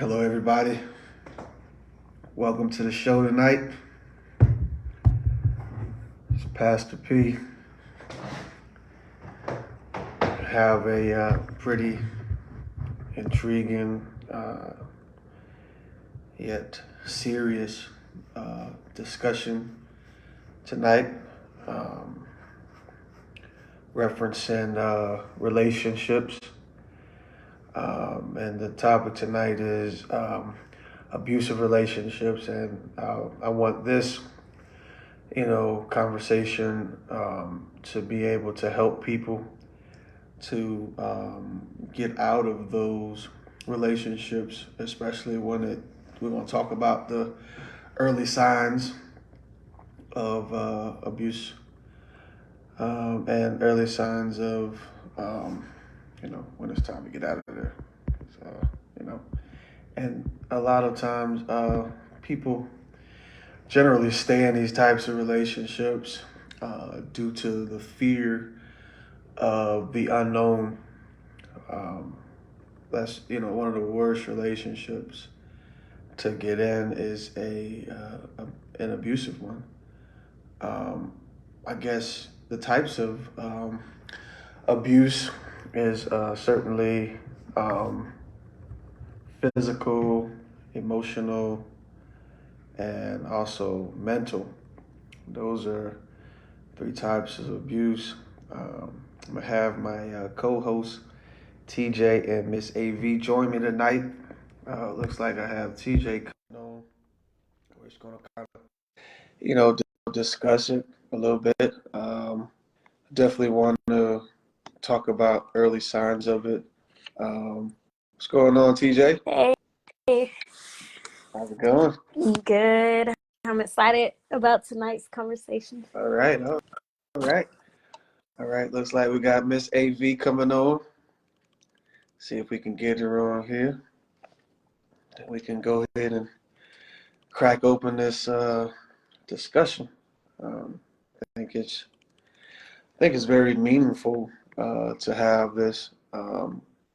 Hello, everybody. Welcome to the show tonight. It's Pastor P. Have a pretty intriguing yet serious discussion tonight, um, referencing relationships. And the topic tonight is abusive relationships, and I want this conversation to be able to help people to get out of those relationships, especially when we're going to talk about the early signs of abuse and early signs of, when it's time to get out of there. So, you know, and a lot of times people generally stay in these types of relationships due to the fear of the unknown. Um, that's one of the worst relationships to get in is an abusive one. Um, I guess the types of abuse is certainly um, physical, emotional, and also mental. Those are three types of abuse. I'm gonna have my co-host TJ and Miss AV join me tonight. Looks like I have TJ coming on. We're just gonna kind of, discuss it a little bit. Definitely want to talk about early signs of it. What's going on, TJ? Hey, How's it going? good. I'm excited about tonight's conversation. All right, all right, all right. Looks like we got Miss AV coming on. See if we can get her on here. Then we can go ahead and crack open this discussion. Um, I think it's very meaningful to have this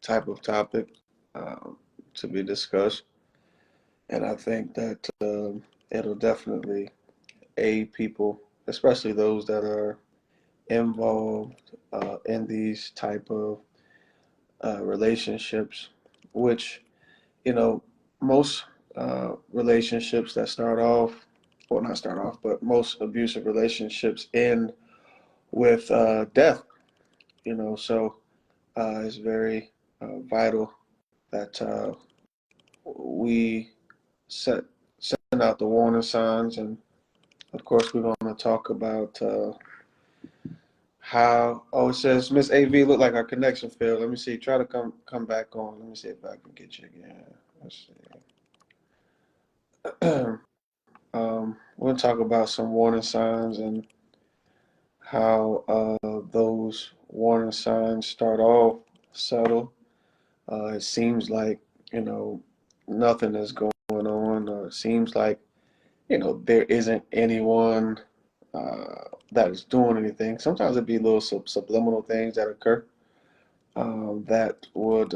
type of topic um, to be discussed, and I think that it'll definitely aid people, especially those that are involved in these type of relationships, which you know most relationships that start off, well, not start off, but most abusive relationships end with death. So it's very vital that we set send out the warning signs, and of course we're going to talk about how. Oh, it says Miss AV look like our connection failed. Let me see. Try to come back on. Let me see if I can get you again. Let's see. We'll talk about some warning signs and how those warning signs start off subtle. It seems like you know nothing is going on, or it seems like there isn't anyone that is doing anything. Sometimes it'd be little subliminal things that occur that would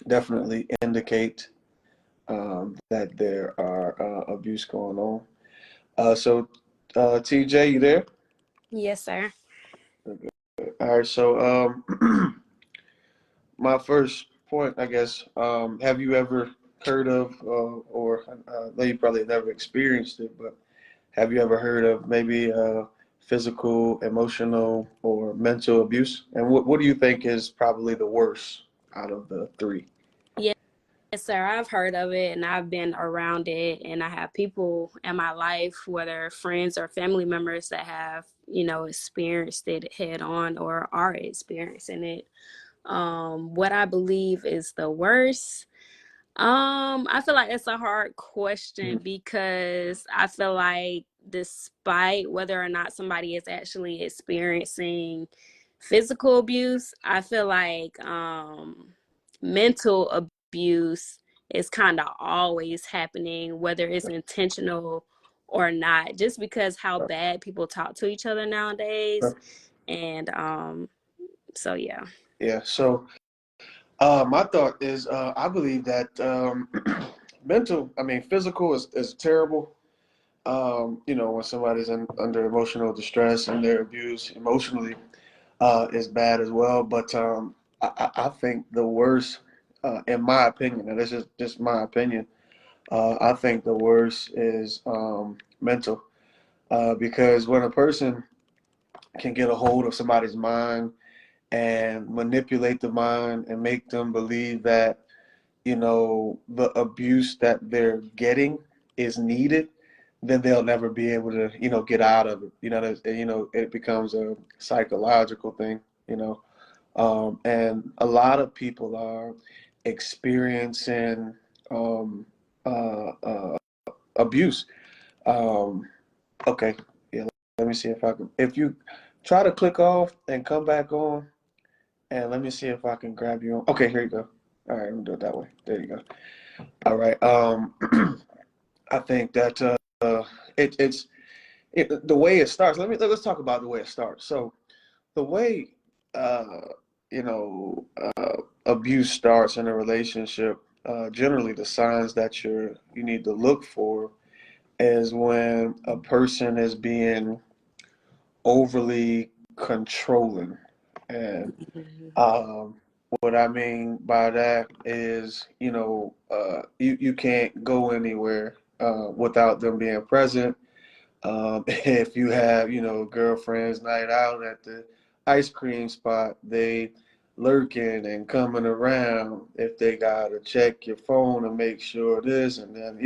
definitely indicate that there are abuse going on. So, TJ, you there? Yes, sir. All right. So, my first point, I guess, have you ever heard of, or I know you probably never experienced it, but have you ever heard of maybe physical, emotional, or mental abuse? And what do you think is probably the worst out of the three? Yes, sir. I've heard of it and I've been around it, and I have people in my life, whether friends or family members, that have, experienced it head on or are experiencing it. What I believe is the worst. I feel like it's a hard question because I feel like despite whether or not somebody is actually experiencing physical abuse, I feel like mental abuse is kind of always happening, whether it's intentional or not, just because how bad people talk to each other nowadays. And so yeah. Yeah. So My thought is, I believe that physical is terrible. When somebody's under emotional distress and they're abused emotionally, is bad as well. But I think the worst, in my opinion, and this is just my opinion, I think the worst is mental. Because when a person can get a hold of somebody's mind and manipulate the mind and make them believe that the abuse that they're getting is needed, then they'll never be able to get out of it. It becomes a psychological thing. And a lot of people are experiencing um, abuse. um, okay, yeah, let me see if I can, if you try to click off and come back on, and let me see if I can grab you on. Okay, here you go. All right, I'm gonna do it that way. There you go. All right. I think that it's the way it starts. Let's talk about the way it starts. So the way uh, you know abuse starts in a relationship. Generally, the signs that you need to look for is when a person is being overly controlling. And um, what I mean by that is, you can't go anywhere without them being present. If you have, girlfriends night out at the ice cream spot, they lurking and coming around. If they gotta check your phone and make sure this, and then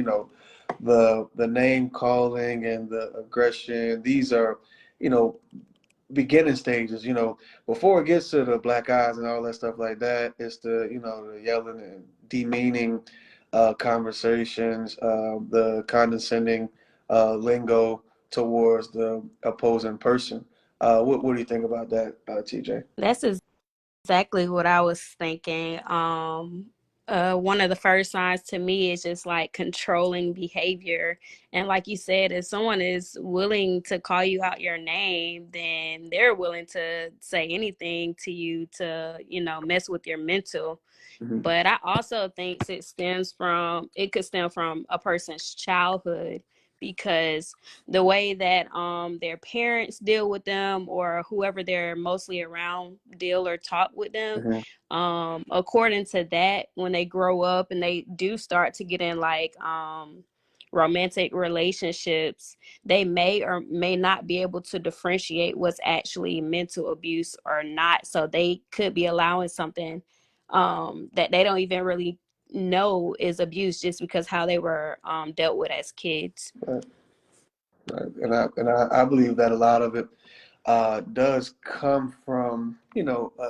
the name calling and the aggression. These are, you know, beginning stages. Before it gets to the black eyes and all that stuff like that. It's the yelling and demeaning conversations, the condescending lingo towards the opposing person. What do you think about that, TJ? That's exactly what I was thinking. One of the first signs to me is just like controlling behavior. And like you said, if someone is willing to call you out your name, then they're willing to say anything to you to, mess with your mental. Hmm. But I also think it could stem from a person's childhood, because the way that their parents deal with them, or whoever they're mostly around deal or talk with them, Hmm. according to that, when they grow up and they do start to get in like romantic relationships, they may or may not be able to differentiate what's actually mental abuse or not. So they could be allowing something that they don't even really know is abuse, just because how they were dealt with as kids. Right, right. And I believe that a lot of it does come from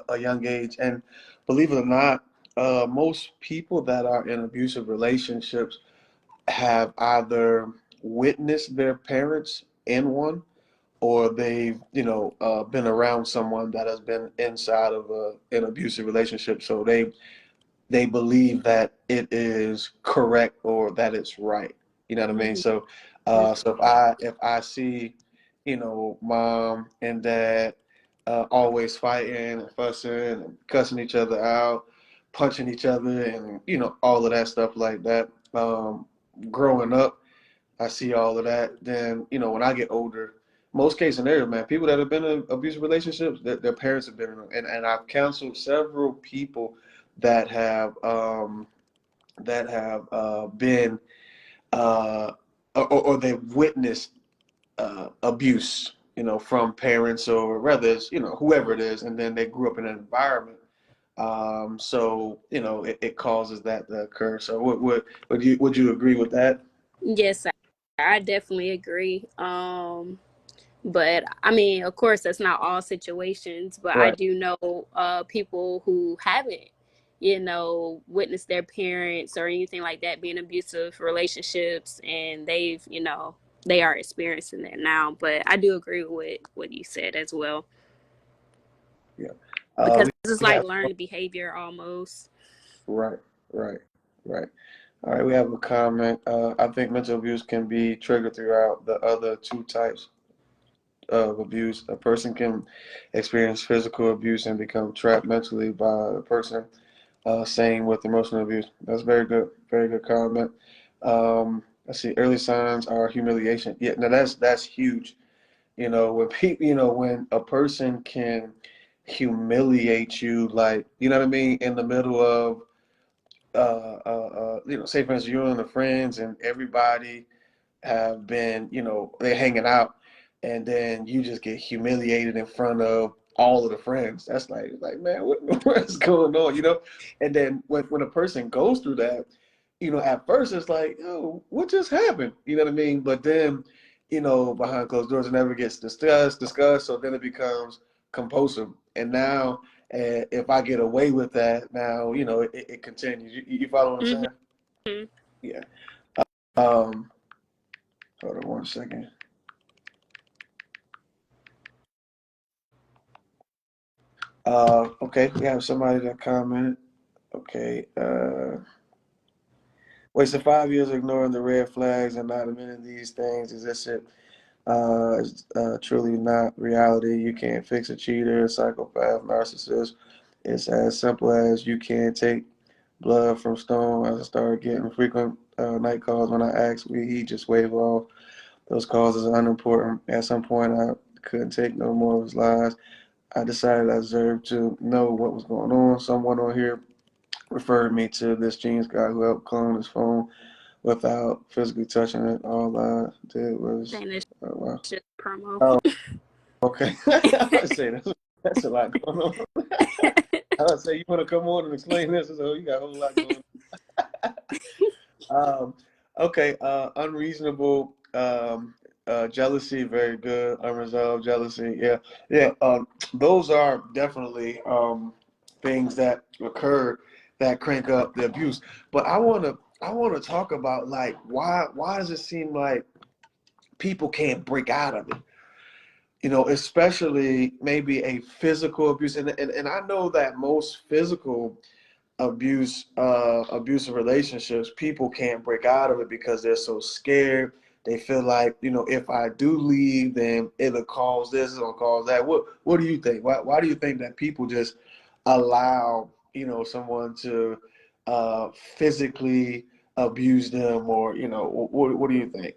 a young age. And believe it or not, most people that are in abusive relationships have either witnessed their parents in one, or they've been around someone that has been inside of an abusive relationship, so they believe that it is correct or that it's right. You know what I mean? Mhm. So so if I see mom and dad always fighting and fussing and cussing each other out, punching each other, and all of that stuff like that, growing up, I see all of that. Then when I get older, most case scenario, man, people that have been in abusive relationships, their parents have been in them. And I've counseled several people that have been or they've witnessed abuse, from parents, or whether it's whoever it is, and then they grew up in an environment. So it causes that to occur. So would you agree with that? Yes, I definitely agree. But I mean, of course, that's not all situations, but I Right. do know people who haven't, witnessed their parents or anything like that being abusive relationships, and they are experiencing that now. But I do agree with what you said as well, Yeah. because We it's we like have learned behavior almost. right, right, right. All right, we have a comment. I think mental abuse can be triggered throughout the other two types of abuse. A person can experience physical abuse and become trapped mentally by the person. Same with emotional abuse. That's very good comment. Let's see. Early signs are humiliation. Yeah, now that's huge. You know, when people, you know, when a person can humiliate you, like, you know what I mean, in the middle of, you know, say for instance, you and the friends and everybody have been, you know, they're hanging out, and then you just get humiliated in front of all of the friends. That's like, man, what's going on, you know? And then when a person goes through that, you know, at first it's like, oh, what just happened? You know what I mean? But then, you know, behind closed doors, it never gets discussed. So then it becomes compulsive. And now, if I get away with that, now, you know, it continues. You follow what I'm saying? Mm-hmm. Yeah. Um, Hold on one second. Okay, we have somebody that commented. Okay, wasted 5 years ignoring the red flags and not admitting these things. Is this it? Truly not reality. You can't fix a cheater, a psychopath, narcissist. It's as simple as you can't take blood from stone. As I started getting frequent night calls when I asked, he just waved off. Those calls as unimportant. At some point, I couldn't take no more of his lies. I decided I deserved to know what was going on. Someone on here referred me to this Genius guy who helped clone his phone without physically touching it. All I did was, Then it's oh, wow. just promo. Oh, okay. I would say that's a lot going on. I would say, you want to come on and explain this? So you got a whole lot going on. Okay, unreasonable jealousy, very good. Unresolved jealousy, yeah, yeah. Those are definitely things that occur that crank up the abuse. But I wanna talk about, like, why does it seem like people can't break out of it? You know, especially maybe a physical abuse, and I know that most physical abusive relationships, people can't break out of it because they're so scared. They feel like, you know, if I do leave, then it'll cause this, it'll cause that. What do you think? Why do you think that people just allow, you know, someone to physically abuse them, or, you know, what do you think?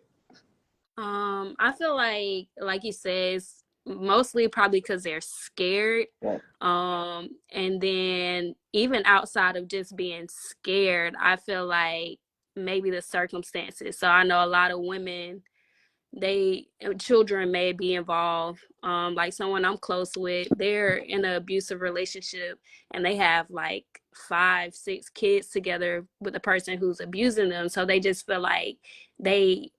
I feel like you said, it's mostly probably because they're scared. Right. And then even outside of just being scared, I feel like maybe the circumstances. So I know a lot of women, they children may be involved. Like someone I'm close with, they're in an abusive relationship and they have like 5 6 kids together with the person who's abusing them. So they just feel like they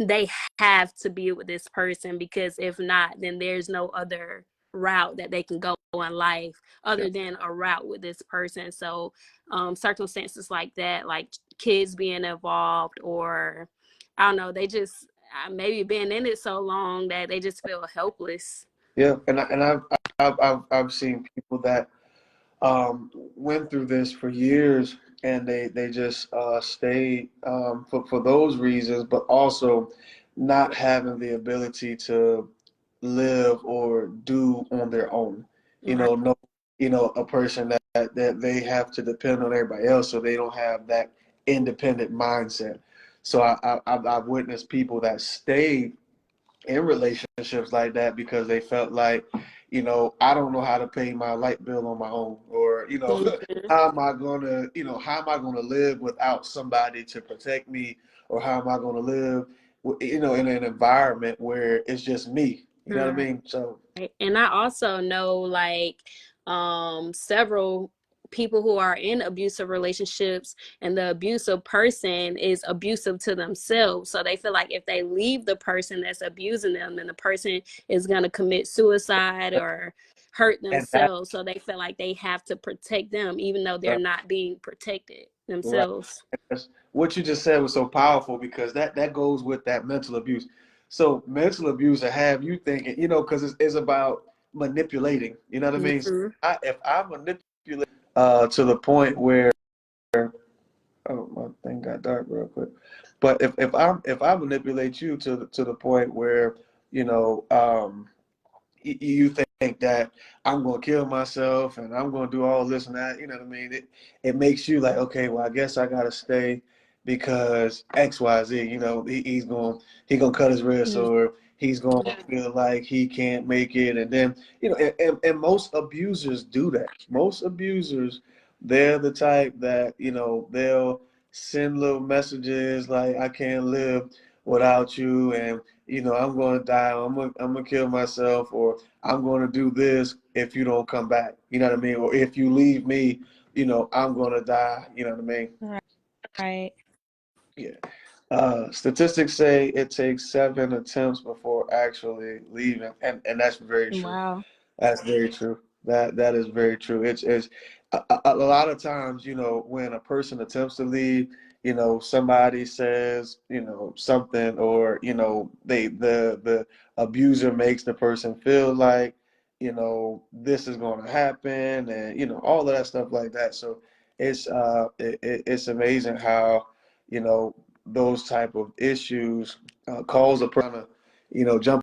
they have to be with this person, because if not, then there's no other route that they can go in life Yeah. other than a route with this person. So circumstances like that, like kids being involved, or I don't know, they just maybe been in it so long that they just feel helpless. Yeah, I've seen people that went through this for years, and they just stayed for those reasons, but also not having the ability to live or do on their own. You Right. know, no, you know, a person that they have to depend on everybody else, so they don't have that independent mindset. So I've witnessed people that stayed in relationships like that because they felt like, you know, I don't know how to pay my light bill on my own, or, you know, Mm-hmm. how am I gonna live without somebody to protect me, or how am I gonna live, you know, in an environment where it's just me. You know what I Right. mean? So And I also know like several people who are in abusive relationships, and the abusive person is abusive to themselves. So they feel like if they leave the person that's abusing them, then the person is going to commit suicide or hurt and that themselves. So they feel like they have to protect them even though they're right, not being protected right. themselves. What you just said was so powerful, because that goes with that mental abuse. So mental abuse will have you thinking, you know, because it's about manipulating. You know what I mean? So Mm-hmm. if I manipulate to the point where, oh, my thing got dark real quick. But if I manipulate you to the point where, you know, you think think that I'm going to kill myself and I'm going to do all this and that. You know what I mean? It makes you like, okay, well, I guess I got to stay because X, Y, Z. You know, he gonna cut his wrist, Mm. or he's going to feel like he can't make it. And then, you know, and most abusers do that. Most abusers, they're the type that, you know, they'll send little messages like, I can't live without you, and you know, I'm going to die, I'm gonna kill myself, or I'm going to do this if you don't come back. You know what I mean? Or if you leave me, you know, I'm going to die. You know what I mean? Right. Yeah. Statistics say it takes 7 attempts before actually leaving, and that's very true. Wow. That's very true. That is very true. It's a lot of times, you know, when a person attempts to leave, you know, somebody says, you know, something, or you know, the abuser makes the person feel like, you know, this is going to happen, and you know, all of that stuff like that. So it's amazing how, you know, those type of issues cause a person to, you know, jump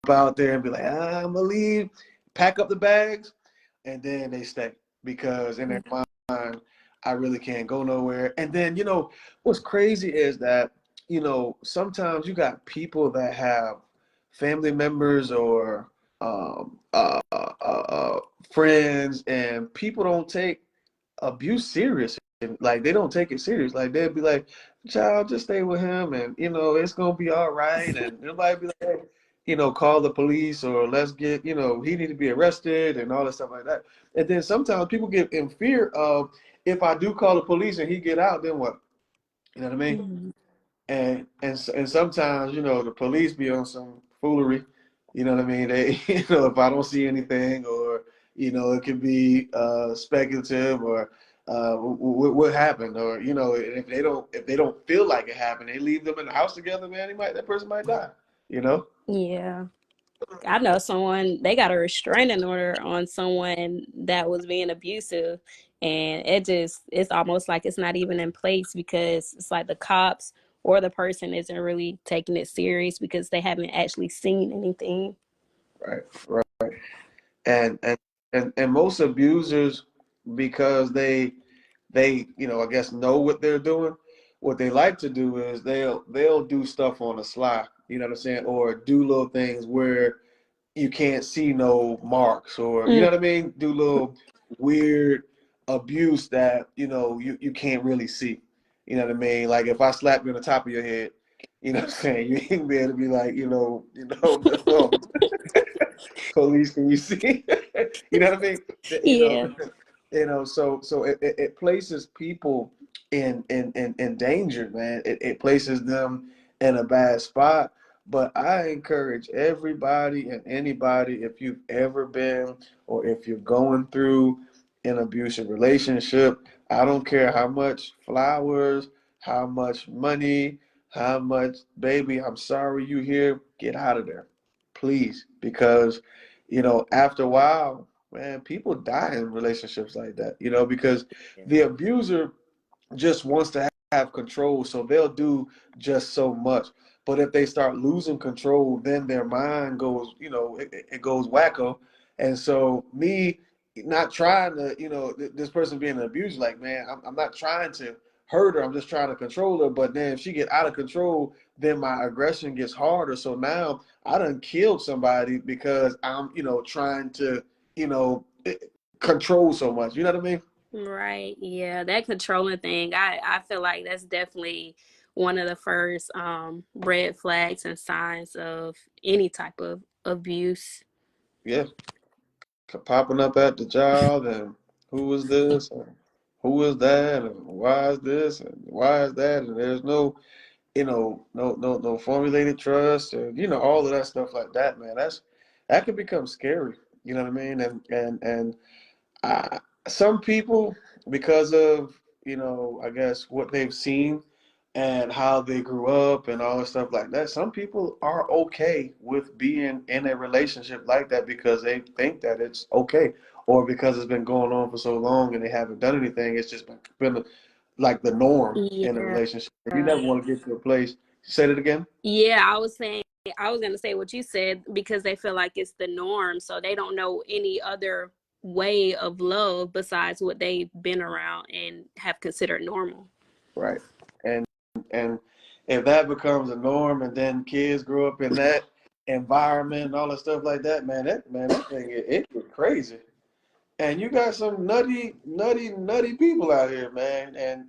out there and be like, I'm gonna leave, pack up the bags, and then they stay because in their mind, I really can't go nowhere. And then, you know, what's crazy is that, you know, sometimes you got people that have family members or friends, and people don't take abuse serious. Like they don't take it serious. Like they'll be like, "Child, just stay with him, and you know it's gonna be all right." And everybody be like, hey, you know, call the police, or let's get, you know, he need to be arrested and all that stuff like that. And then sometimes people get in fear of, if I do call the police and he get out, then what? You know what I mean? Mm. And sometimes, you know, the police be on some foolery. You know what I mean? They, you know, if I don't see anything, or you know, it could be speculative, or what happened, or you know, if they don't feel like it happened, they leave them in the house together, man. That person might die. You know? Yeah. I know someone, they got a restraining order on someone that was being abusive. And it's almost like it's not even in place because it's like the cops or the person isn't really taking it serious because they haven't actually seen anything. Right, right. And most abusers, because they, you know, I guess know what they're doing. What they like to do is they'll do stuff on the sly, you know what I'm saying, or do little things where you can't see no marks, or you Mm. know what I mean, do little weird abuse that, you know, you can't really see. You know what I mean? Like if I slap you on the top of your head, you know what I'm saying, you ain't be able to be like, police, can you see? You know what I mean? You Yeah. know, you know. So it places people in danger, man. It places them in a bad spot. But I encourage everybody and anybody, if you've ever been, or if you're going through an abusive relationship, I don't care how much flowers, how much money, how much, baby, I'm sorry you here, get out of there, please, because you know, after a while, man, people die in relationships like that, you know, because the abuser just wants to have control, so they'll do just so much. But if they start losing control, then their mind goes, you know, it goes wacko. And so me not trying to, you know, this person being an abuser, like, man, I'm not trying to hurt her. I'm just trying to control her. But then if she get out of control, then my aggression gets harder. So now I done killed somebody because I'm, you know, trying to, you know, control so much. You know what I mean? Right. Yeah. That controlling thing, I feel like that's definitely one of the first red flags and signs of any type of abuse. Yeah. Popping up at the job, and who is this, and who is that, and why is this, and why is that, and there's no, you know, no formulated trust, and you know, all of that stuff like that, man. That can become scary. You know what I mean? And I, some people, because of, you know, I guess what they've seen and how they grew up and all the stuff like that, some people are okay with being in a relationship like that because they think that it's okay, or because it's been going on for so long and they haven't done anything. It's just been like the norm in a Yeah. relationship. You never want to get to a place. Say it again. Yeah, I was saying I was gonna say what you said, because they feel like it's the norm, so they don't know any other way of love besides what they've been around and have considered normal. Right. And if that becomes a norm, and then kids grow up in that environment and all that stuff like that, that thing it get crazy. And you got some nutty people out here, man. And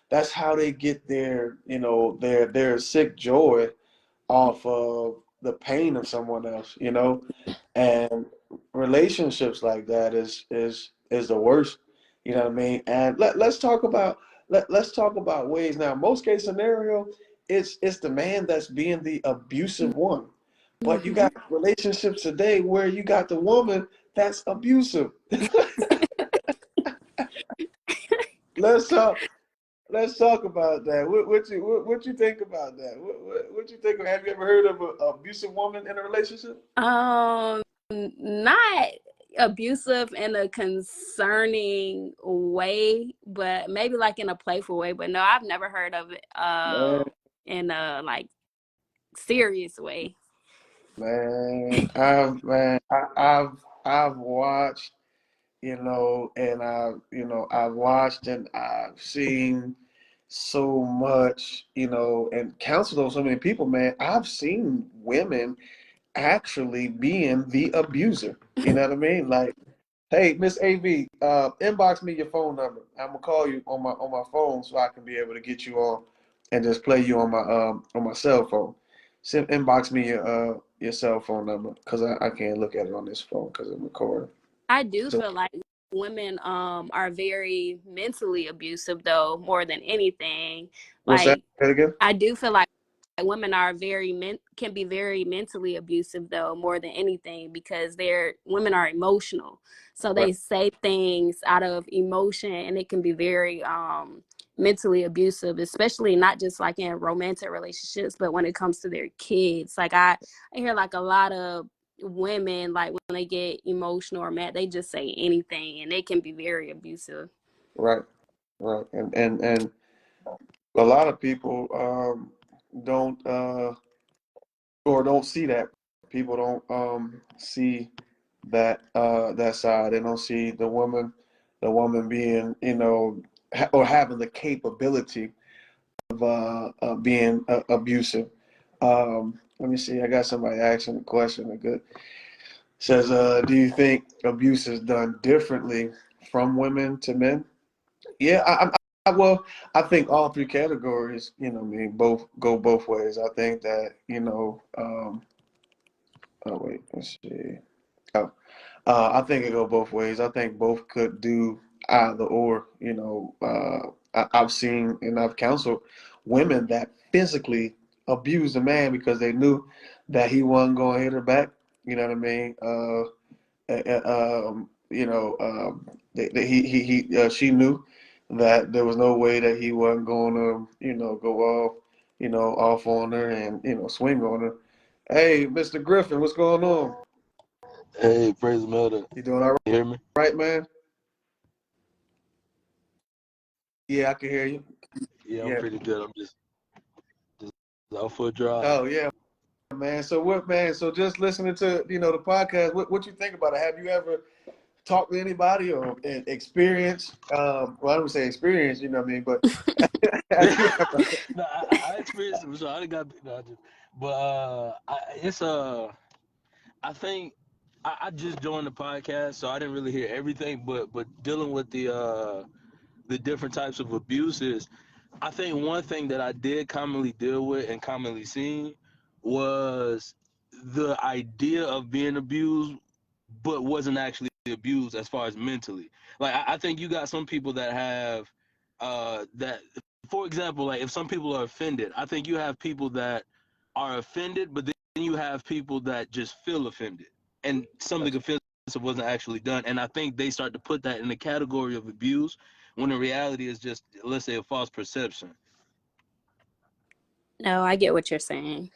that's how they get their sick joy off of the pain of someone else. And relationships like that is the worst. You know what I mean? And let's talk about ways now. Most case scenario, it's the man that's being the abusive one. But you got relationships today where you got the woman that's abusive. Let's talk. Let's talk about that. What you think about that? What you think? Have you ever heard of an abusive woman in a relationship? Um, Not abusive in a concerning way, but maybe like in a playful way. But no, I've never heard of it Man, in a like serious way. I've watched, and I've watched and I've seen so much, and counseled on so many people, man. I've seen women actually being the abuser. You know what I mean? Like, hey, Miss AV, inbox me your phone number. I'm gonna call you on my phone so I can be able to get you on and just play you on my cell phone. Send inbox me your cell phone number because I can't look at it on this phone because I'm recording. I do So feel like women are very mentally abusive though, more than anything. what's that? Like Say that again? I do feel like women are can be very mentally abusive though, more than anything, because women are emotional, so Right, they say things out of emotion, and it can be very mentally abusive, especially not just like in romantic relationships, but when it comes to their kids. Like I hear like a lot of women, like when they get emotional or mad, they just say anything, and they can be very abusive. right, right. And a lot of people don't or don't see that. People don't see that side. They don't see the woman being, or having the capability of being abusive. Let me see. I got somebody asking a question. A good says, do you think abuse is done differently from women to men? Yeah, well, I think all three categories, I mean, both go both ways. I think that, oh wait, let's see. Oh, I think it go both ways. I think both could do either or. I've seen and I've counseled women that physically abused a man because they knew that he wasn't going to hit her back. You know what I mean? She knew that there was no way that he wasn't going to, go off, off on her and, swing on her. Hey, Mr. Griffin, what's going on? Hey, praise the Melder. You doing all You hear me? right, man? Yeah, I can hear you. Yeah, I'm Yeah. pretty good. I'm just out for a drive. Oh, yeah, man. So what, man? So just listening to, the podcast, what you think about it? Have you ever talked to anybody or experienced, well, I don't say experience, you know what I mean, but have you ever, No, I experienced it, so I didn't got, no, but it's I think I just joined the podcast, so I didn't really hear everything. But dealing with the different types of abuses, I think one thing that I did commonly deal with and commonly seen was the idea of being abused, but wasn't actually abused as far as mentally. Like I think you got some people that have that, for example, like if some people are offended, I think you have people that are offended, but then you have people that just feel offended and something offensive wasn't actually done. And I think they start to put that in the category of abuse when the reality is just, let's say, a false perception. No, I get what you're saying.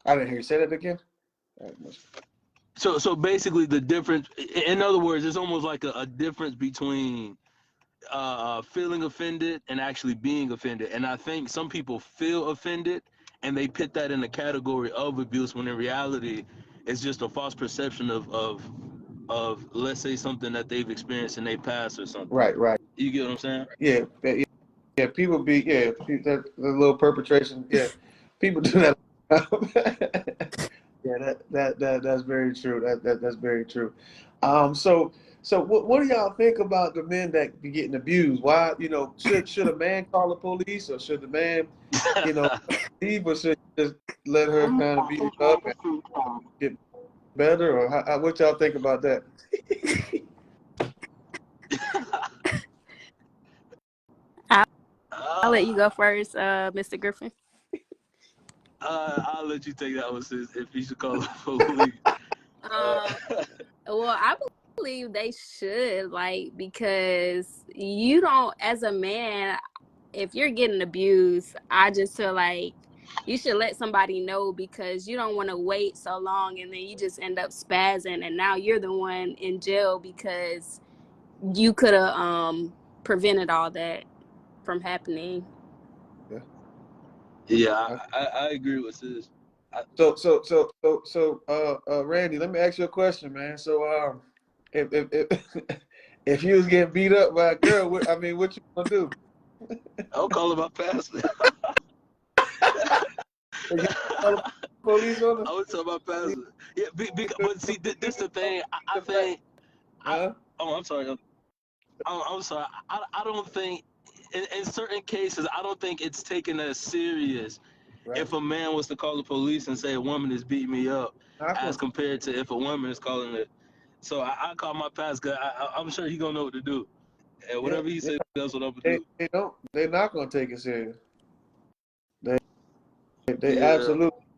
I didn't hear you say that again. So basically the difference, in other words, it's almost like a difference between feeling offended and actually being offended. And I think some people feel offended and they put that in the category of abuse when in reality it's just a false perception of let's say something that they've experienced in their past or something. Right, right. You get what I'm saying? Yeah, yeah. People be that the little perpetration. Yeah, people do that. Yeah, that's very true. That's very true. So what do y'all think about the men that be getting abused? Why, should a man call the police, or should the man, leave, or should he just let her kind of beat him up and get better, or what y'all think about that? I'll let you go first, Mr. Griffin. I'll let you take that one, sis, if you should call the police. Well, I believe they should, because you don't, as a man, if you're getting abused, I just feel like you should let somebody know, because you don't want to wait so long and then you just end up spazzing and now you're the one in jail because you could have prevented all that from happening. Yeah, I agree with sis. Randy, let me ask you a question, man. So, if you was getting beat up by a girl, what you gonna do? I'll call my pastor. You call the police on her? I would tell my pastor. Yeah, but see, this the thing. I think. I'm sorry. I'm sorry. I don't think, in certain cases, I don't think it's taken as serious if a man was to call the police and say a woman is beating me up, as compared to if a woman is calling it. So I call my pastor. I'm sure he gonna know what to do, and whatever he says, that's what I'm gonna do. They're not gonna take it serious. They Yeah.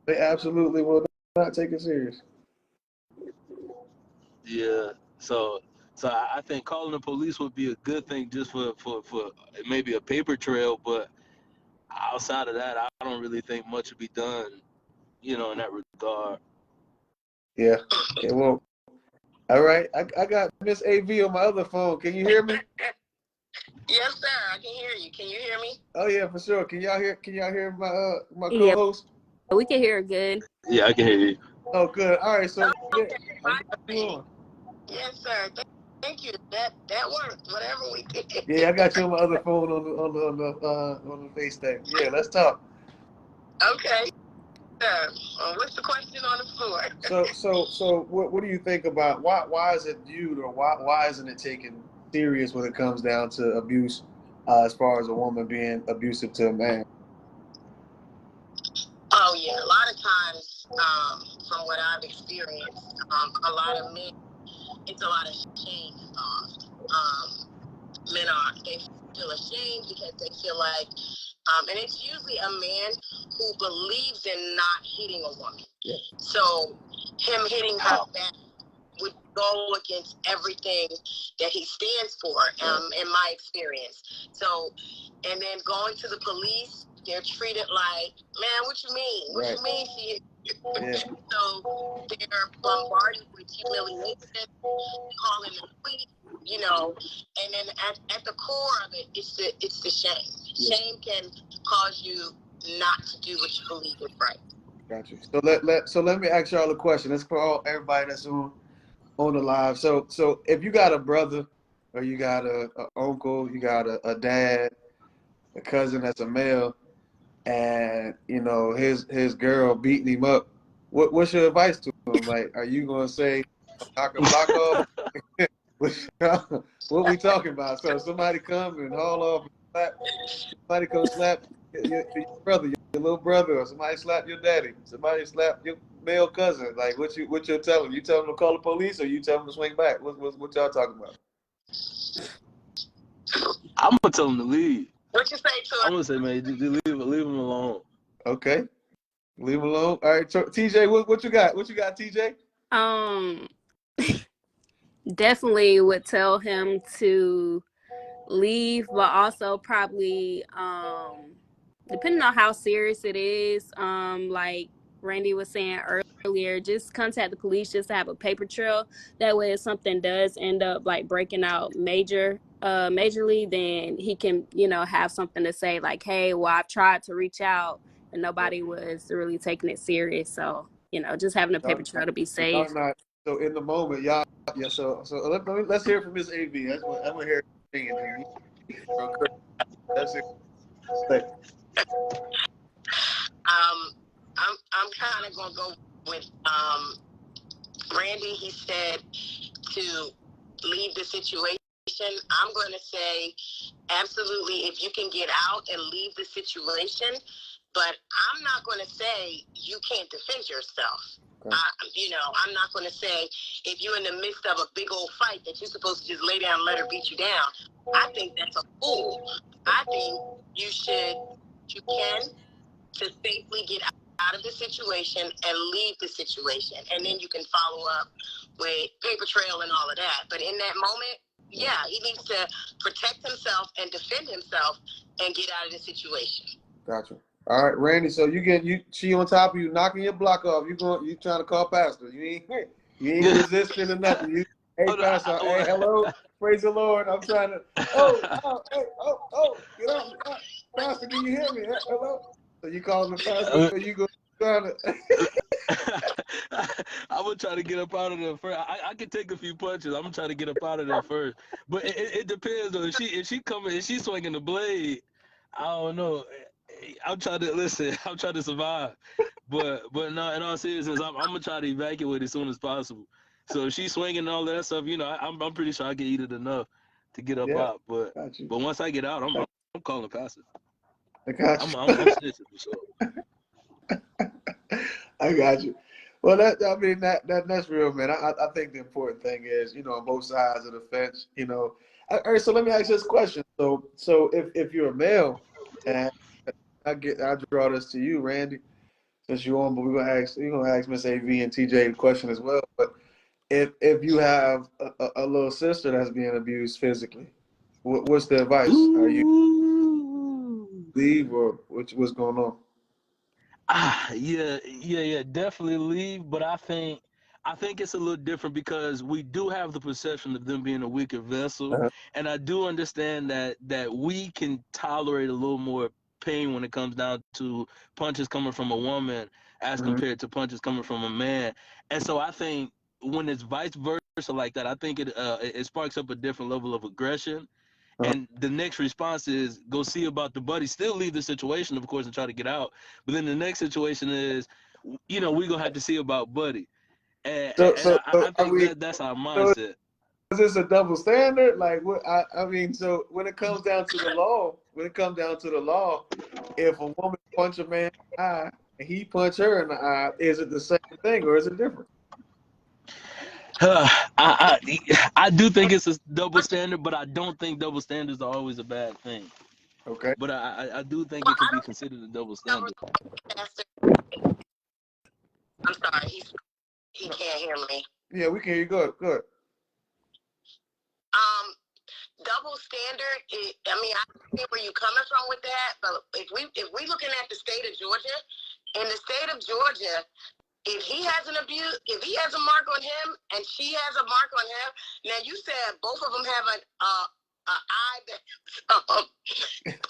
absolutely will not take it serious. Yeah. So I think calling the police would be a good thing just for maybe a paper trail, but outside of that, I don't really think much would be done, in that regard. Yeah. Okay. Well. All right. I got Miss AV on my other phone. Can you hear me? Yes, sir. I can hear you. Can you hear me? Oh yeah, for sure. Can y'all hear my co-host? Yeah, we can hear it good. Yeah, I can hear you. Oh, good. All right. So yeah, I'm glad you on. Yes, sir. Thank you. That worked. Whatever we did. Yeah, I got you on my other phone on the FaceTime. Yeah, let's talk. Okay. What's the question on the floor? So what do you think about why is it viewed, or why isn't it taken serious when it comes down to abuse, as far as a woman being abusive to a man? Oh yeah, a lot of times, from what I've experienced, a lot of men, it's a lot of shame involved. Men they feel ashamed because they feel like, and it's usually a man who believes in not hitting a woman. Yeah. So him hitting her back would go against everything that he stands for, in my experience. So, and then going to the police, they're treated like, man, what you mean? What you mean she hit you? Yeah. So they're bombarded with humiliation, calling them weak, and then at the core of it, it's the shame. Yeah. Shame can cause you not to do what you believe is right. Got you. So let me ask y'all a question. That's for everybody that's on the live. So if you got a brother, or you got a uncle, you got a dad, a cousin that's a male, and his girl beating him up, what's your advice to him? Like, are you gonna say knock a block off? What we talking about? So somebody come and haul off and slap, somebody come slap your brother, your little brother, or somebody slap your daddy, somebody slap your male cousin. Like, what you tell him? You tell him to call the police, or you tell him to swing back? What y'all talking about? I'm gonna tell him to leave. What you say to him? I'm gonna say, man, just leave him alone. Okay, leave him alone. All right, TJ, what you got? What you got, TJ? Definitely would tell him to leave, but also probably, depending on how serious it is, like Randy was saying earlier, just contact the police just to have a paper trail. That way, if something does end up like breaking out major, majorly, then he can, you know, have something to say like, hey, well, I've tried to reach out and nobody was really taking it serious. So, you know, just having a paper trail to be safe. Y'all not, so in the moment, y'all, yeah. So let's hear from Miss AV. I'm gonna hear her opinion here. That's it. Like, I'm kind of gonna go with Randy. He said to leave the situation. I'm going to say absolutely if you can get out and leave the situation, but I'm not going to say you can't defend yourself. Okay. You know, I'm not going to say if you're in the midst of a big old fight that you're supposed to just lay down and let her beat you down. I think that's a fool. I think you can to safely get out of the situation and leave the situation, and then you can follow up with paper trail and all of that. But in that moment, yeah, he needs to protect himself and defend himself and get out of the situation. Gotcha. All right, Randy. So she on top of you, knocking your block off. You trying to call pastor? You ain't resisting or nothing. Hey pastor, hey, hello, praise the Lord. I'm trying to. Hey, get off, pastor. Can you hear me? Hello. So you calling the pastor? Or you go trying to? I'm gonna try to get up out of there first. I can take a few punches. I'm gonna try to get up out of there first. But it depends though. If she swinging the blade, I don't know. I'm trying to listen. I'm trying to survive. But no, in all seriousness, I'm gonna try to evacuate as soon as possible. So if she's swinging and all that stuff, you know, I'm pretty sure I can eat it enough to get up Yeah, out. But once I get out, I'm calling passive. I got you. I'm snitching for sure. I got you. Well, that's real, man. I think the important thing is, you know, on both sides of the fence, you know. All right, so let me ask you this question. So if you're a male, and I draw this to you, Randy, since you're on, but we're gonna ask Miss AV and TJ the question as well. But if you have a little sister that's being abused physically, what's the advice? Are you leave or what's going on? Yeah, definitely leave. But I think it's a little different because we do have the perception of them being a weaker vessel, Uh-huh. and I do understand that we can tolerate a little more pain when it comes down to punches coming from a woman as Mm-hmm. compared to punches coming from a man. And so I think when it's vice versa like that, I think it sparks up a different level of aggression. Uh-huh. And the next response is go see about the buddy. Still leave the situation, of course, and try to get out. But then the next situation is, you know, we're gonna have to see about buddy. And, So I are think we? that's our So mindset. is this a double standard? Like what? I mean, so when it comes down to the law, if a woman punch a man in the eye and he punch her in the eye, is it the same thing or is it different? I do think it's a double standard, but I don't think double standards are always a bad thing. Okay. But I do think Well, it can I be don't considered a double know, standard. Pastor. I'm sorry, he can't hear me. Yeah, we can hear you. Good. Double standard. I mean, I see where you're coming from with that, but if we looking at the state of Georgia, in the state of Georgia, if he has if he has a mark on him and she has a mark on him, now you said both of them have an eye that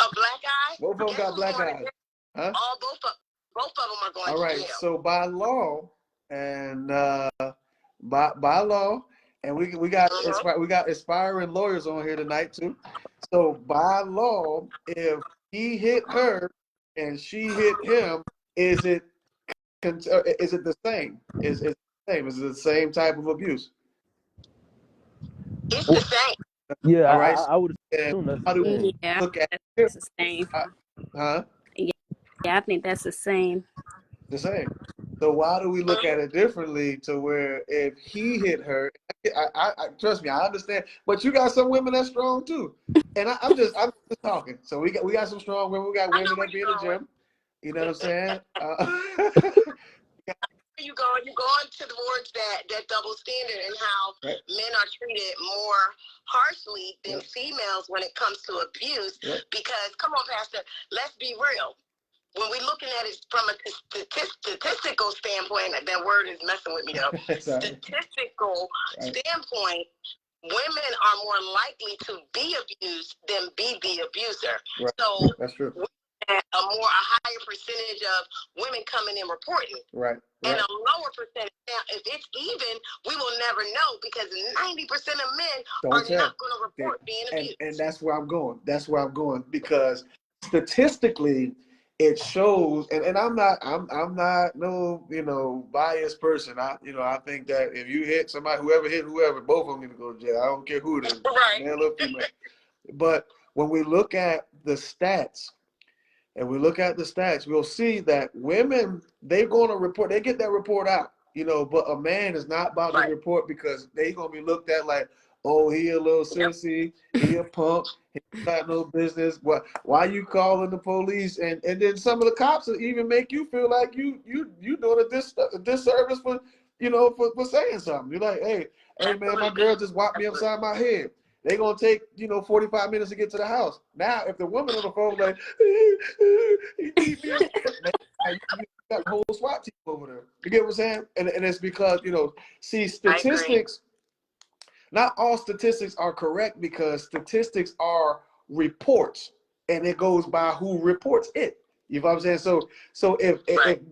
a black eye. Both of them got black eyes. Huh? Both of them are going All to right. jail. So by law and by law, and we got aspiring lawyers on here tonight too. So by law, if he hit her and she hit him, is it the same? Is it the same? Is it the same type of abuse? It's the same. Yeah, All right. I would And assume that's how do the same. we Yeah, look at it? that's the same. Huh? Yeah, I think that's the same. The same. So why do we look at it differently to where if he hit her, I trust me, I understand, but you got some women that's strong too. And I'm just talking. So we got some strong women. We got women that be in the gym. You know what I'm saying? You're going towards that double standard and how right. men are treated more harshly than Yep. females when it comes to abuse. Yep. Because, come on, Pastor, let's be real. When we're looking at it from a statistical standpoint, that word is messing with me though. Statistical standpoint, women are more likely to be abused than be the abuser. Right. So that's true. A higher percentage of women coming in reporting. Right. And a lower percentage. Now, if it's even, we will never know because 90% of men are not going to report being abused. And that's where I'm going. That's where I'm going because statistically, it shows. And I'm not no biased person. I think that if you hit somebody, whoever hit whoever, both of them need to go to jail. I don't care who it is, right. male or female. But when we look at the stats. And we look at the stats, we'll see that women, they're going to report, they get that report out, but a man is not about to report because they're going to be looked at like, oh, he a little sissy, he a punk, he got no business. Why you calling the police? And then some of the cops will even make you feel like you doing a disservice for saying something. You're like, hey man, my girl just whopped me upside my head. They're going to take, 45 minutes to get to the house. Now, if the woman on the phone like, he beat me up, you got the whole SWAT team over there. You get what I'm saying? And it's because, see, statistics, not all statistics are correct because statistics are reports, and it goes by who reports it. You know what I'm saying? So if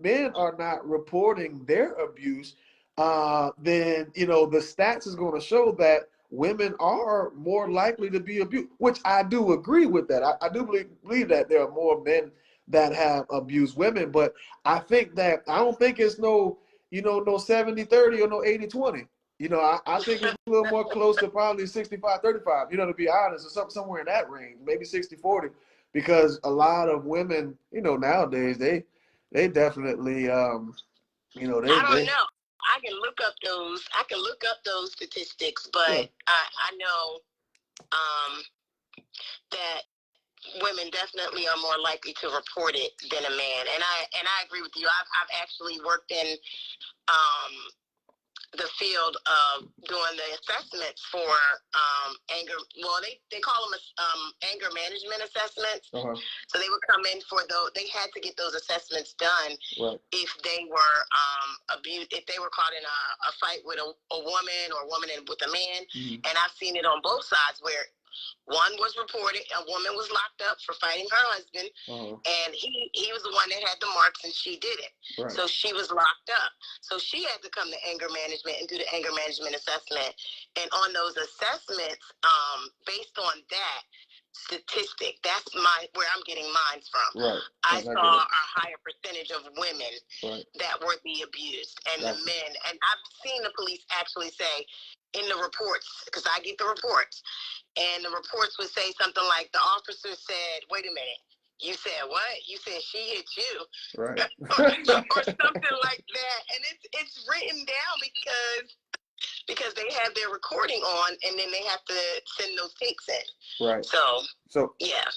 men are not reporting their abuse, then, the stats is going to show that women are more likely to be abused, which I do agree with that. I do believe that there are more men that have abused women, but I don't think it's no 70-30 or no 80-20. I think it's a little more close to probably 65-35, to be honest, or somewhere in that range, maybe 60-40, because a lot of women, nowadays, they definitely, I don't know. I can look up those statistics, but yeah. I know that women definitely are more likely to report it than a man, and I agree with you. I've actually worked in the field of doing the assessments for anger. Well, they call them anger management assessments. Uh-huh. So they would come in for those. They had to get those assessments done if they were abused, if they were caught in a fight with a woman or a woman with a man. Mm-hmm. And I've seen it on both sides where one was reported, a woman was locked up for fighting her husband, and he was the one that had the marks, and she did it. Right. So she was locked up. So she had to come to anger management and do the anger management assessment. And on those assessments, based on that statistic, that's where I'm getting mine from. Right. I saw a higher percentage of women that were the abused, and the men. And I've seen the police actually say in the reports, because I get the reports, and the reports would say something like, the officer said, wait a minute, you said what? You said she hit you. Right. or something like that. And it's written down because they have their recording on, and then they have to send those tapes in. Right. So yeah,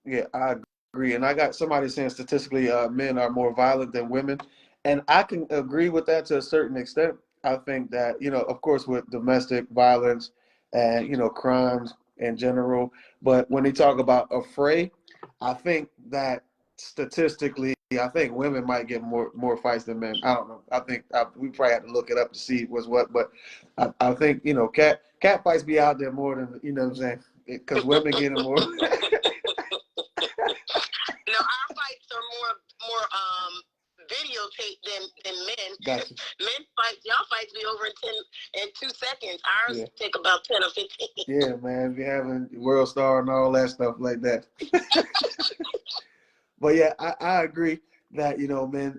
yeah, I agree. And I got somebody saying statistically men are more violent than women. And I can agree with that to a certain extent. I think that, of course, with domestic violence and, crimes in general. But when they talk about a fray, I think that statistically, I think women might get more fights than men. I don't know. I think we probably have to look it up to see what's what. But I think, cat fights be out there more than, what I'm saying? Because women get them more. No, our fights are more videotape than men. Gotcha. Men fight, y'all fights be over in 2 seconds. Ours take about 10 or 15. Yeah, man, we having World Star and all that stuff like that. But yeah, I agree that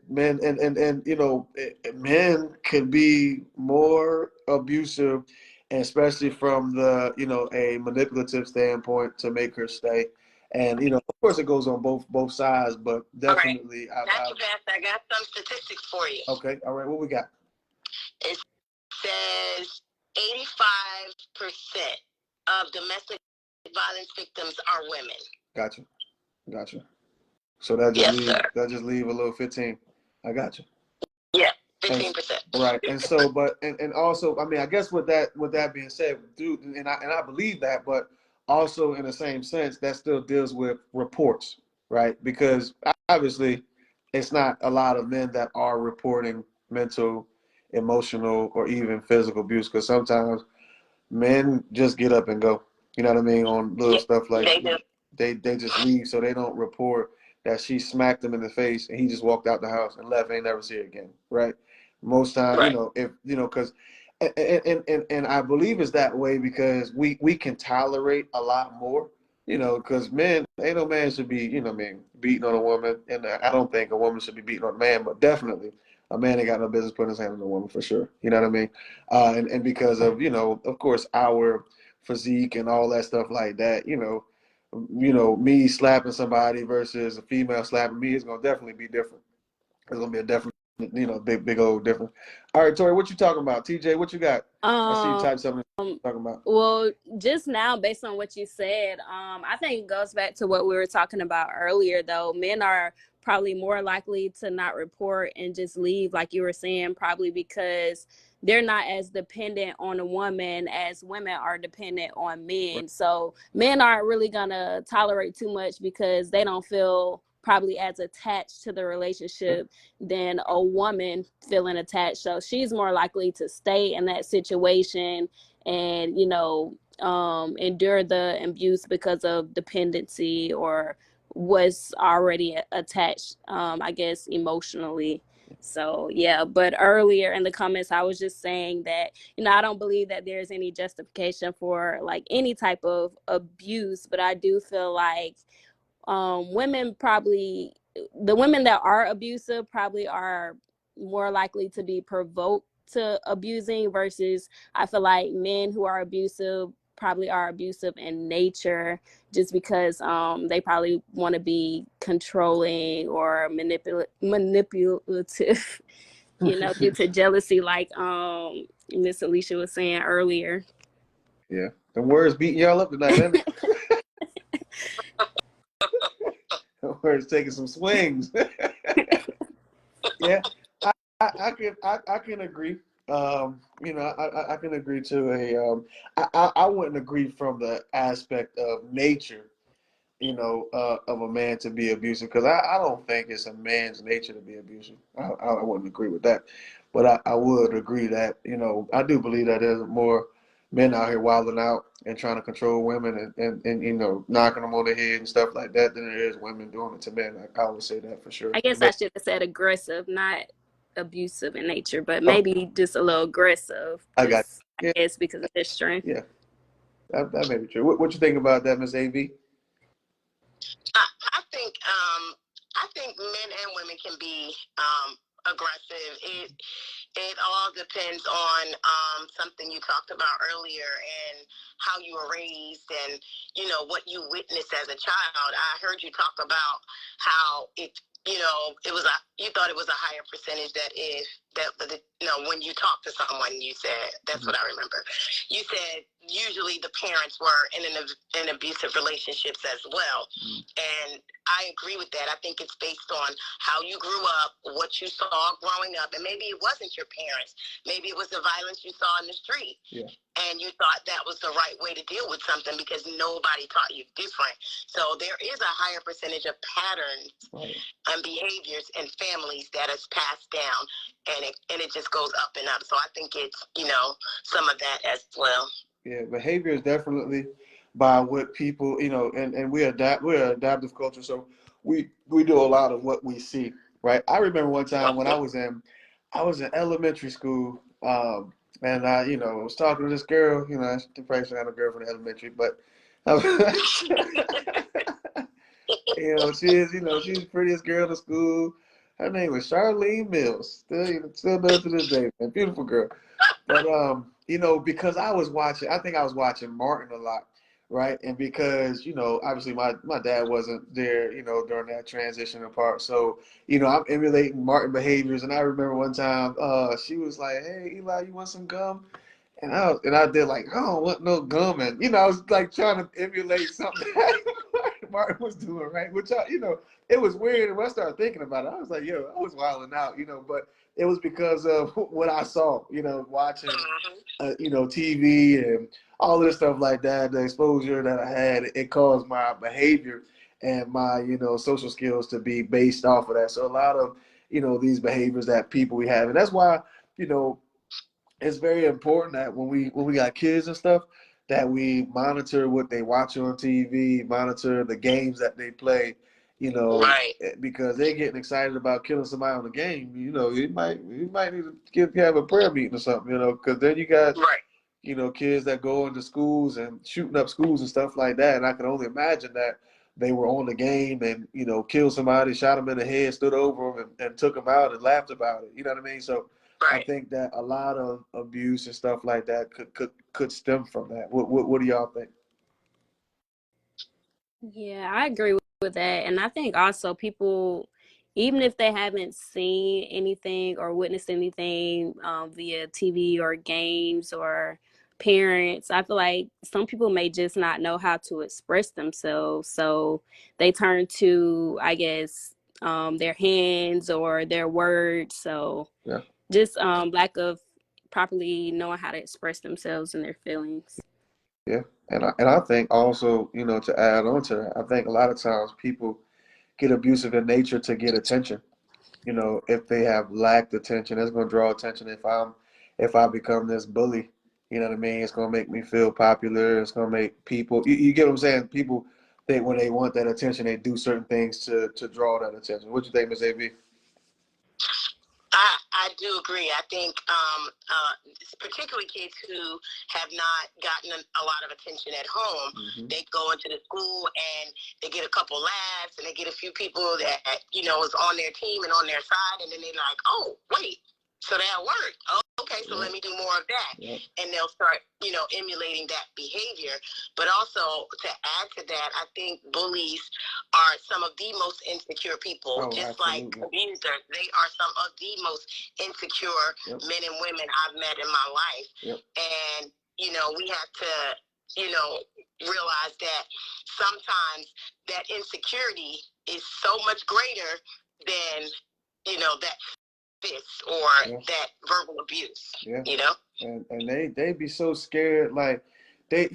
men and men can be more abusive, and especially from the a manipulative standpoint to make her stay. And of course, it goes on both sides, but definitely. Right. I got some statistics for you. Okay, all right, what we got? It says 85% of domestic violence victims are women. Gotcha. So that just leave a little 15. I got you. Yeah, 15%. Right, and so, but and also, I mean, I guess with that being said, dude, and I believe that, but also in the same sense, that still deals with reports, right? Because obviously, it's not a lot of men that are reporting mental, emotional, or even physical abuse, because sometimes men just get up and go. You know what I mean? On little stuff like They do. they just leave, so they don't report that she smacked him in the face and he just walked out the house and left, ain't never see her again, right? Most time, Right. if because and I believe it's that way because we can tolerate a lot more, because men, ain't no man should be, beating on a woman, and I don't think a woman should be beating on a man, but definitely a man ain't got no business putting his hand on a woman for sure. You know what I mean? And because of, of course, our physique and all that stuff like that, me slapping somebody versus a female slapping me is gonna definitely be different. It's gonna be a different, big old difference. All right, Tori, what you talking about? TJ, what you got? I see you type something talking about. Well, just now, based on what you said, I think it goes back to what we were talking about earlier, though. Men are probably more likely to not report and just leave, like you were saying, probably because they're not as dependent on a woman as women are dependent on men. So men aren't really going to tolerate too much because they don't feel probably as attached to the relationship than a woman feeling attached. So she's more likely to stay in that situation and endure the abuse because of dependency or was already attached, I guess, emotionally. So yeah, but earlier in the comments I was just saying that I don't believe that there's any justification for like any type of abuse, but I do feel like women probably, the women that are abusive probably are more likely to be provoked to abusing versus I feel like men who are abusive probably are abusive in nature just because they probably want to be controlling or manipulative due to jealousy, like Miss Alicia was saying earlier. Yeah, the words beating y'all up tonight, isn't it? The words taking some swings. Yeah, I can agree. I can agree to I wouldn't agree from the aspect of nature, of a man to be abusive because I don't think it's a man's nature to be abusive. I wouldn't agree with that, but I would agree that I do believe that there's more men out here wilding out and trying to control women and knocking them on the head and stuff like that than there is women doing it to men. I would say that for sure. I guess I should have said aggressive, not abusive in nature, but maybe just a little aggressive. I got I guess because of his strength. Yeah, that may be true. What you think about that, Miss AV? I think men and women can be aggressive. It all depends on something you talked about earlier and how you were raised and what you witnessed as a child. I heard you talk about how you thought it was a higher percentage when you talk to someone, you said, that's what I remember. You said usually the parents were in abusive relationships as well. And I agree with that. I think it's based on how you grew up, what you saw growing up, and maybe it wasn't your parents. Maybe it was the violence you saw in the street. Yeah. And you thought that was the right way to deal with something because nobody taught you different. So there is a higher percentage of patterns and behaviors in families that is passed down, and it just goes up and up. So I think it's, some of that as well. Yeah, behavior is definitely by what people, and we're an adaptive culture, so we do a lot of what we see, right? I remember one time when I was in elementary school, and I, was talking to this girl, I probably should have a girlfriend in elementary, but she's the prettiest girl in school. Her name was Charlene Mills. Still does to this day, man. Beautiful girl. But because I think I was watching Martin a lot, right? And because, obviously my dad wasn't there, during that transition part. So, I'm emulating Martin behaviors. And I remember one time she was like, "Hey Eli, you want some gum?" And I did like, "I don't want no gum." And I was like trying to emulate something that Martin was doing, right? Which it was weird. And when I started thinking about it, I was like, "Yo, I was wilding out," but it was because of what I saw, watching, TV and all this stuff like that. The exposure that I had, it caused my behavior and my, social skills to be based off of that. So a lot of, these behaviors that people we have, and that's why, it's very important that when we got kids and stuff, that we monitor what they watch on TV, monitor the games that they play, Right. because they're getting excited about killing somebody on the game. You might need to have a prayer meeting or something, because then you got Right. kids that go into schools and shooting up schools and stuff like that. And I can only imagine that they were on the game and, killed somebody, shot them in the head, stood over them and took them out and laughed about it. You know what I mean? So I Right. think that a lot of abuse and stuff like that could stem from that. What do y'all think? Yeah, I agree with that. And I think also people, even if they haven't seen anything or witnessed anything via TV or games or parents, I feel like some people may just not know how to express themselves. So they turn to, I guess, their hands or their words. So Yeah, just lack of properly knowing how to express themselves and their feelings. yeah. And I think also, to add on to that, I think a lot of times people get abusive in nature to get attention. If they have lacked attention, it's going to draw attention. If I become this bully, you know what I mean? It's going to make me feel popular. It's going to make people, you get what I'm saying? People think when they want that attention, they do certain things to draw that attention. What you think, Miss AV? I do agree. I think particularly kids who have not gotten a lot of attention at home, they go into the school and they get a couple laughs and they get a few people that, is on their team and on their side. And then they're like, oh, wait, so that worked. Oh, okay, so let me do more of that. Yep. And they'll start, emulating that behavior. But also to add to that, I think bullies are some of the most insecure people, Oh, just absolutely. like abusers. They are some of the most insecure men and women I've met in my life. Yep. And, we have to, realize that sometimes that insecurity is so much greater than, that fist or that verbal abuse, Yeah. And they be so scared. Like they,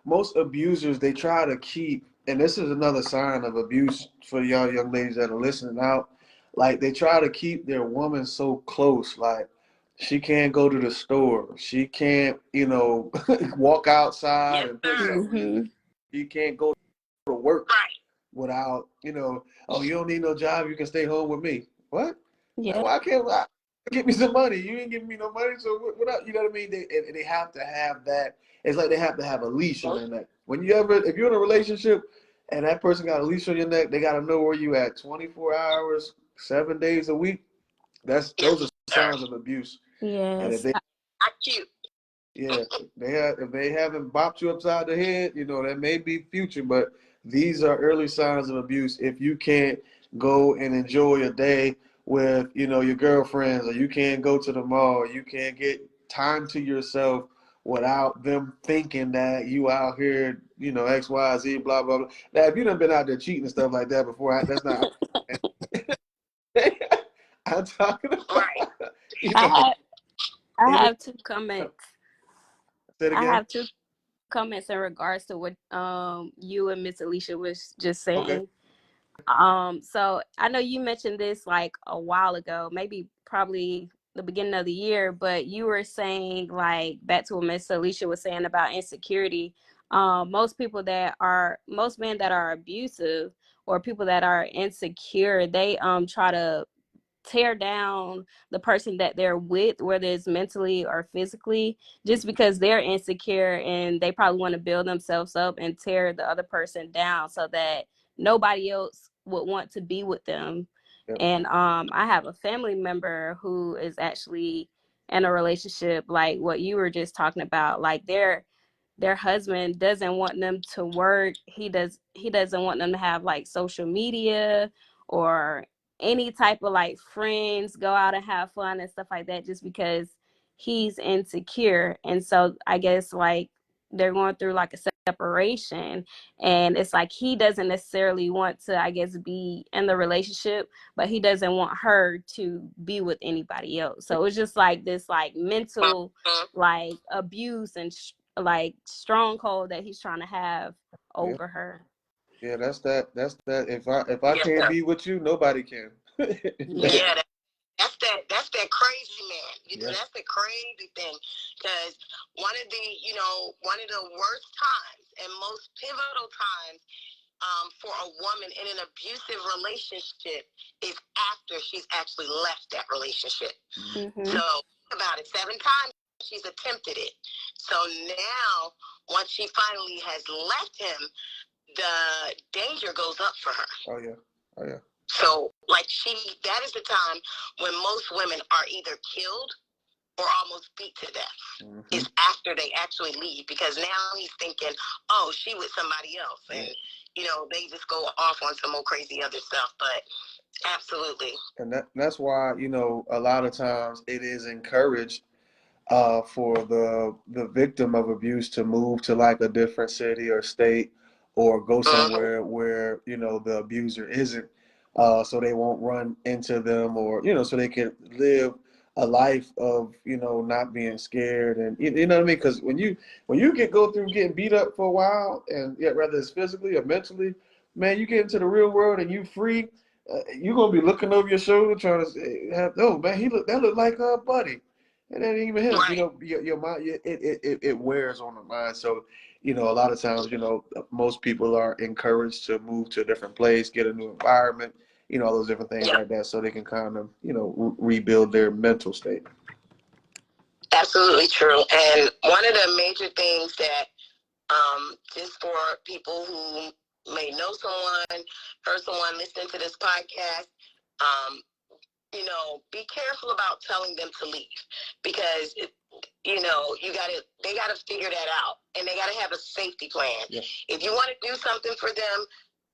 most abusers, they try to keep, and this is another sign of abuse for y'all young ladies that are listening out. Like they try to keep their woman so close. Like she can't go to the store. She can't, walk outside and put something. She can't go to work without, oh, you don't need no job. You can stay home with me. What? Yeah. Why can't I? Give me some money. You ain't giving me no money, so what up? You know what I mean? They have to have that. It's like they have to have a leash on their neck. If you're in a relationship and that person got a leash on your neck, they got to know where you at 24 hours, 7 days a week. Those are signs of abuse. And if Yes. they, not cute. yeah, if they haven't bopped you upside the head, that may be future, but these are early signs of abuse. If you can't go and enjoy a day with, your girlfriends, or you can't go to the mall, you can't get time to yourself without them thinking that you out here, X, Y, Z, blah, blah, blah. Now, if you done been out there cheating and stuff like that before, that's not. I'm talking about. I have two comments. Say it I again. have two comments in regards to what you and Miss Alicia was just saying. Okay. So I know you mentioned this like a while ago, maybe probably the beginning of the year, but you were saying, like, back to what Miss Alicia was saying about insecurity. Most men that are abusive or people that are insecure, they try to tear down the person that they're with, whether it's mentally or physically, just because they're insecure, and they probably want to build themselves up and tear the other person down so that nobody else would want to be with them. Yep. And I have a family member who is actually in a relationship like what you were just talking about. Like their husband doesn't want them to work. He doesn't want them to have like social media or any type of like friends, go out and have fun and stuff like that, just because he's insecure. And so I guess like they're going through like a separation, and it's like he doesn't necessarily want to, I guess, be in the relationship, but he doesn't want her to be with anybody else. So it's just like this like mental like abuse and like stronghold that he's trying to have over her. Yeah, that's that. If I can't be with you, nobody can. Yeah. That's that crazy man. Yeah. That's the crazy thing. Because one of the worst times and most pivotal times for a woman in an abusive relationship is after she's actually left that relationship. Mm-hmm. So about it, 7 times she's attempted it. So now, once she finally has left him, the danger goes up for her. Oh yeah. So, like, that is the time when most women are either killed or almost beat to death. Mm-hmm. It's after they actually leave, because now he's thinking, oh, she with somebody else. And, they just go off on some more crazy other stuff. But absolutely. And that's why, a lot of times it is encouraged for the victim of abuse to move to like a different city or state, or go somewhere where the abuser isn't, so they won't run into them, or so they can live a life of not being scared, and you know what I mean, because when you go through getting beat up for a while, and whether it's physically or mentally, man, you get into the real world and you free, you're gonna be looking over your shoulder trying to say, oh man, that looked like her buddy. And that ain't even him. Right. Your mind, it wears on the mind. So, a lot of times, most people are encouraged to move to a different place, get a new environment, all those different things like that, so they can kind of, rebuild their mental state. Absolutely true. And one of the major things that, just for people who may know someone, heard someone listening to this podcast, be careful about telling them to leave, because they gotta figure that out, and they gotta have a safety plan. Yeah. If you want to do something for them,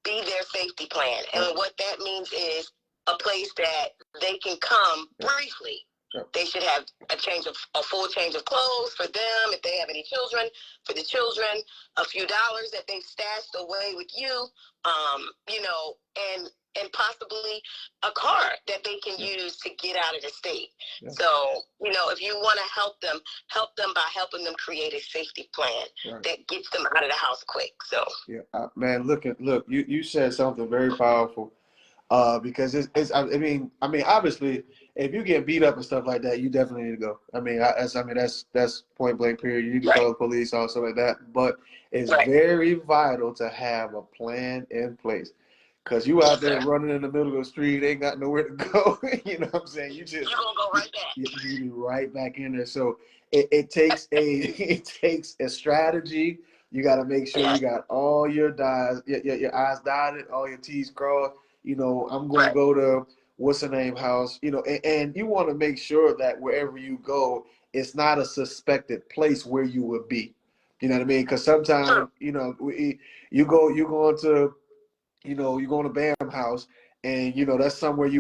be their safety plan. And what that means is a place that they can come briefly. They should have a full change of clothes for them. If they have any children, for the children, a few dollars that they've stashed away with you, and possibly a car that they can use to get out of the state. Yeah. So, if you want to help them by helping them create a safety plan that gets them out of the house quick. So, man, look, you said something very powerful. Because it's I mean, obviously, if you get beat up and stuff like that, you definitely need to go. That's point blank period. You need to call the police, also like that. But it's very vital to have a plan in place. Because you out there running in the middle of the street, ain't got nowhere to go. You know what I'm saying? You're going to go right back. You be right back in there. So it takes a strategy. You got to make sure you got all your I's dotted, all your T's crossed. I'm going to go to what's the name house, and you want to make sure that wherever you go, it's not a suspected place where you would be. You know what I mean? Because sometimes, you go into Bam house, and that's somewhere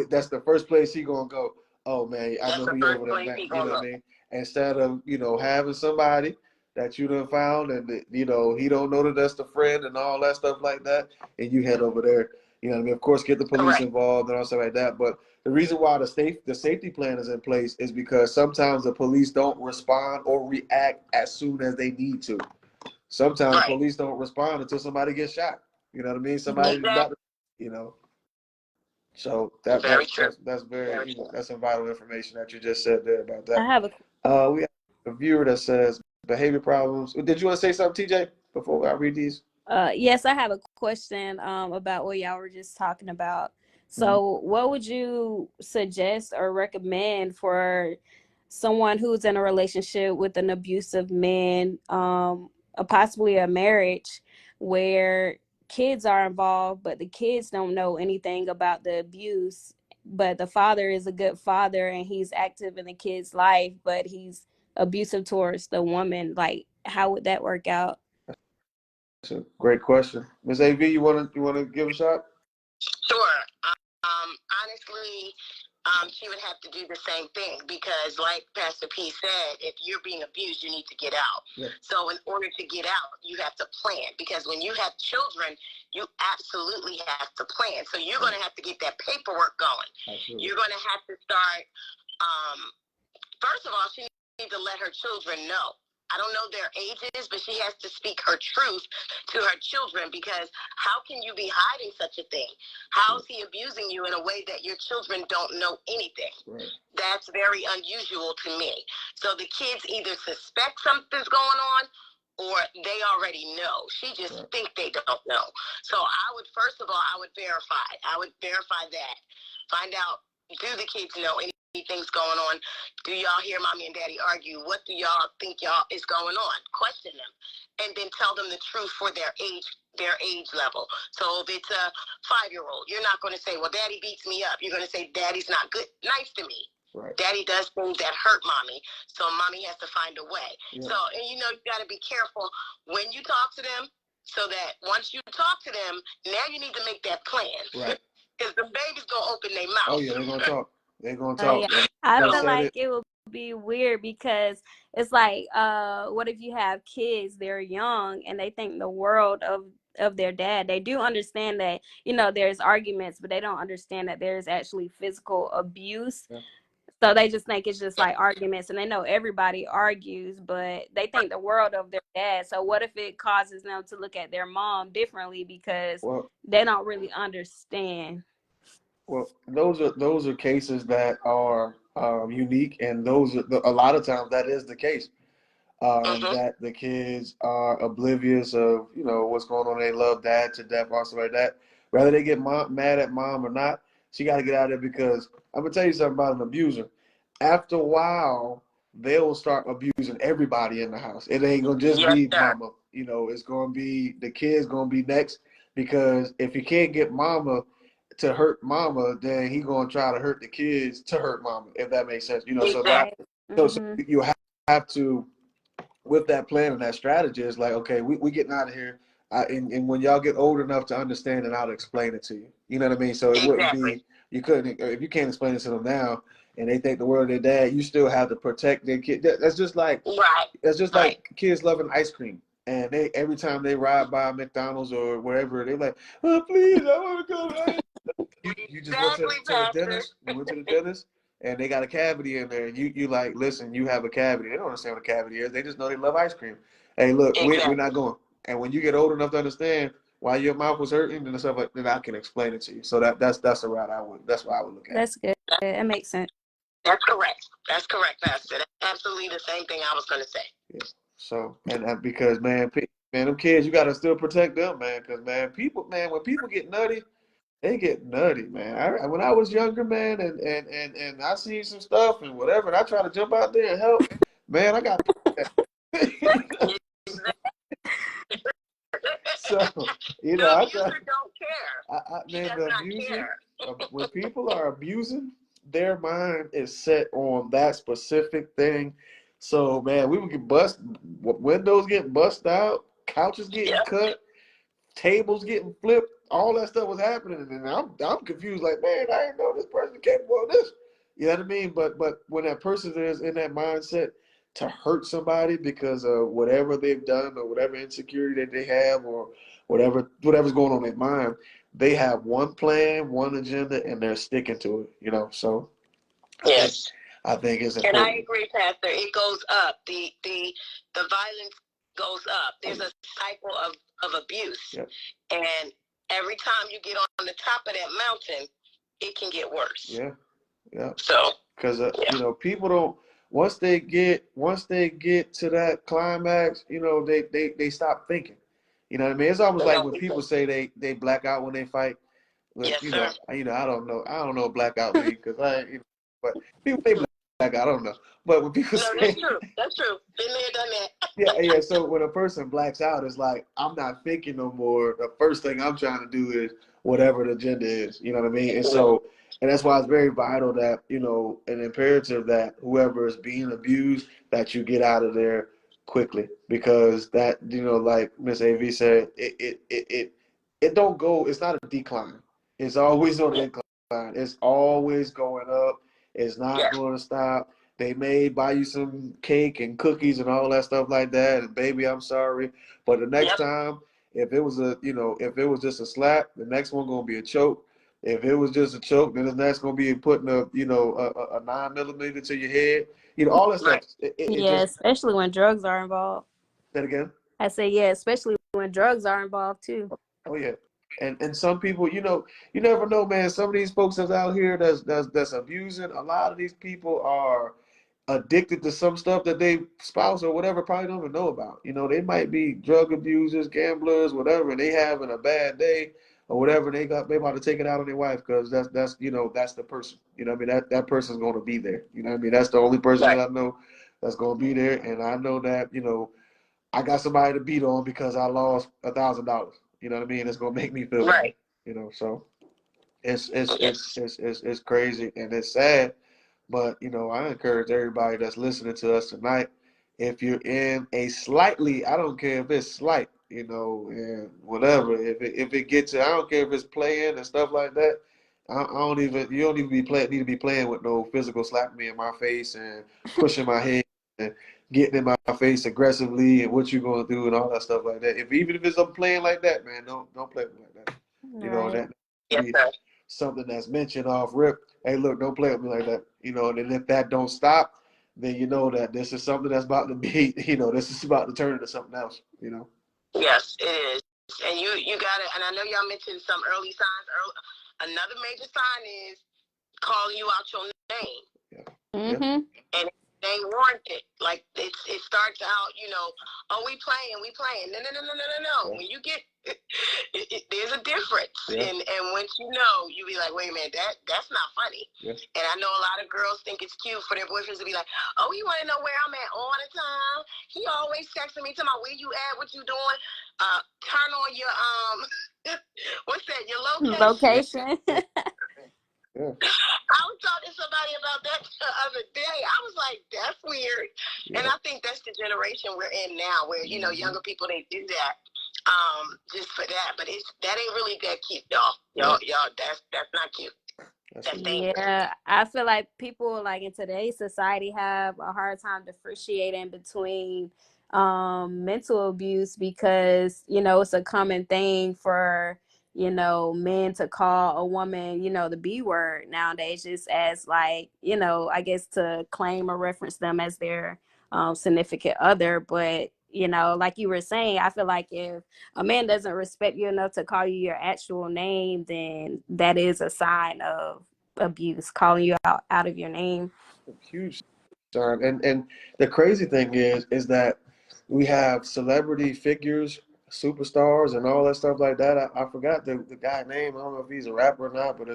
that's the first place he gonna go. Oh man, I know who you over there, man. You know what I mean? Instead of having somebody that you done found, and he don't know that that's the friend and all that stuff like that, and you head over there. You know what I mean? Of course, get the police involved and all stuff like that. But the reason why the safety plan is in place is because sometimes the police don't respond or react as soon as they need to. Sometimes police don't respond until somebody gets shot. You know what I mean? Somebody's about to, So that's very that's some vital information that you just said there about that. I have we have a viewer that says behavior problems. Did you want to say something, TJ, before I read these? Yes, I have a question about what y'all were just talking about. So what would you suggest or recommend for someone who's in a relationship with an abusive man, possibly a marriage where kids are involved, but the kids don't know anything about the abuse, but the father is a good father and he's active in the kid's life, but he's abusive towards the woman? Like, how would that work out? That's a great question. Ms. AV, you wanna give a shot? Sure. Honestly, she would have to do the same thing, because like Pastor P said, if you're being abused, you need to get out. Yeah. So in order to get out, you have to plan, because when you have children, you absolutely have to plan. So you're going to have to get that paperwork going. Absolutely. You're going to have to start, first of all, she needs to let her children know I don't know their ages, but she has to speak her truth to her children, because how can you be hiding such a thing? How is he abusing you in a way that your children don't know anything? Right. That's very unusual to me. So the kids either suspect something's going on or they already know. She just think they don't know. So I would, first of all, I would verify. I would verify that. Find out, do the kids know anything's going on? Do y'all hear mommy and daddy argue? What do y'all think y'all is going on? Question them. And then tell them the truth for their age level. So if it's a 5-year-old, you're not going to say, well, daddy beats me up. You're going to say, daddy's not nice to me. Right. Daddy does things that hurt mommy, so mommy has to find a way. Yeah. So, and you got to be careful when you talk to them, so that once you talk to them, now you need to make that plan. Right. Because the baby's going to open their mouth. Oh, yeah, they're going to talk. They're going to Oh, talk. yeah. I feel like it would be weird, because it's like, what if you have kids, they're young, and they think the world of their dad. They do understand that, there's arguments, but they don't understand that there's actually physical abuse. Yeah. So they just think it's just like arguments, and they know everybody argues, but they think the world of their dad. So what if it causes them to look at their mom differently because they don't really understand? Well, those are cases that are unique, and those are a lot of times that is the case. That the kids are oblivious of what's going on. They love dad to death, or something like that. Whether they get mad at mom or not, she got to get out of there, because I'm gonna tell you something about an abuser. After a while, they'll start abusing everybody in the house. It ain't gonna just be mama. It's gonna be the kids gonna be next, because if you can't get mama to hurt mama, then he gonna try to hurt the kids to hurt mama. If that makes sense, so you have to, with that plan and that strategy, is like, okay, we getting out of here. And when y'all get old enough to understand, and I'll explain it to you. You know what I mean? So it wouldn't be, you couldn't, if you can't explain it to them now, and they think the world of their dad, you still have to protect their kid. That's just like, like kids loving ice cream. And they, every time they ride by McDonald's or wherever, they're like, oh, please, I want to go. You just went to the dentist. You went to the dentist, and they got a cavity in there. And you like, listen, you have a cavity. They don't understand what a cavity is. They just know they love ice cream. Hey, look, we're not going. And when you get old enough to understand why your mouth was hurting and stuff like that, then I can explain it to you. So that's the route I would. That's what I would look at. That's good. That makes sense. That's correct. That's correct, Pastor. That's absolutely the same thing I was going to say. Yeah. So, and because man, them kids, you got to still protect them, man. Because when people get nutty, they get nutty, man. When I was younger, man, and I seen some stuff and whatever, and I try to jump out there and help, man, I got. So the abuser don't care. Man, the abuser, when people are abusing, their mind is set on that specific thing. So man, we would get windows getting bust out, couches getting cut, tables getting flipped, all that stuff was happening, and I'm confused. Like, man, I didn't know this person capable of this. You know what I mean? But when that person is in that mindset to hurt somebody because of whatever they've done or whatever insecurity that they have or whatever's going on in their mind, they have one plan, one agenda, and they're sticking to it. So yes, I think it's important. And I agree, Pastor. It goes up. The violence goes up. There's a cycle of abuse, and every time you get on the top of that mountain, it can get worse. Yeah. So because people don't. Once they get to that climax, they stop thinking. You know what I mean? It's almost like when people say they black out when they fight. Yes, sir. I don't know blackout mean, because but people say black out. I don't know. But when people say that's true. Been there, done that. Yeah. So when a person blacks out, it's like, I'm not thinking no more. The first thing I'm trying to do is whatever the agenda is. You know what I mean? And so, and that's why it's very vital that, an imperative that whoever is being abused, that you get out of there quickly, because that, like Miss AV said, it don't go, it's not a decline. It's always on the incline. It's always going up. It's not going to stop. They may buy you some cake and cookies and all that stuff like that. And baby, I'm sorry. But the next time, if it was just a slap, the next one going to be a choke. If it was just a choke, then that's going to be putting a, you know, a 9mm to your head. You know, all that stuff. It Yeah, just, especially when drugs are involved. say it again. I say, yeah, especially when drugs are involved too. Oh yeah. And some people, you know, you never know, man. Some of these folks that's out here that's abusing, a lot of these people are addicted to some stuff that they spouse or whatever probably don't even know about. You know, they might be drug abusers, gamblers, whatever, and they having a bad day or whatever, they about to take it out on their wife because that's you know, that's the person. You know what I mean? That person's gonna be there. You know what I mean? That's the only person that I know that's gonna be there. And I know that, you know, I got somebody to beat on because I lost $1,000. You know what I mean? It's gonna make me feel bad. You know, so it's crazy and it's sad. But you know, I encourage everybody that's listening to us tonight, if you're in a slightly, I don't care if it's slight, you know, and whatever, if it gets, I don't care if it's playing and stuff like that. I don't even, you don't even need to be playing with no physical slapping me in my face and pushing my head and getting in my face aggressively and what you're gonna do and all that stuff like that. Even if it's something playing like that, man, don't play with me like that. You know, Right. that be something that's mentioned off rip. Hey, look, don't play with me like that. You know, and then if that don't stop, then you know that this is something that's about to be, you know, this is about to turn into something else, you know. Yes, it is. And you got it. And I know y'all mentioned some early signs. Another major sign is calling you out your name. Yeah. Mm-hmm. And they warranted. Like it starts out, you know, oh, we playing. No. Yeah. When you get, there's a difference. Yeah. And once you know, you be like, wait a minute, that's not funny. Yeah. And I know a lot of girls think it's cute for their boyfriends to be like, oh, you want to know where I'm at all the time? He always texting me, talking about where you at, what you doing. Turn on your what's that? Your location. Location. Yeah. I was talking to somebody about that the other day. I was like, that's weird. Yeah. And I think that's the generation we're in now where, you know, younger people, they do that just for that. But that ain't really that cute, y'all. Y'all, that's not cute. That's dangerous. Yeah, I feel like people like in today's society have a hard time differentiating between mental abuse because, you know, it's a common thing for, you know, men to call a woman, you know, the B word nowadays, just as like, you know, I guess to claim or reference them as their significant other. But, you know, like you were saying, I feel like if a man doesn't respect you enough to call you your actual name, then that is a sign of abuse, calling you out of your name. Huge time. And the crazy thing is that we have celebrity figures, superstars, and all that stuff like that. I forgot the guy's name. I don't know if he's a rapper or not, but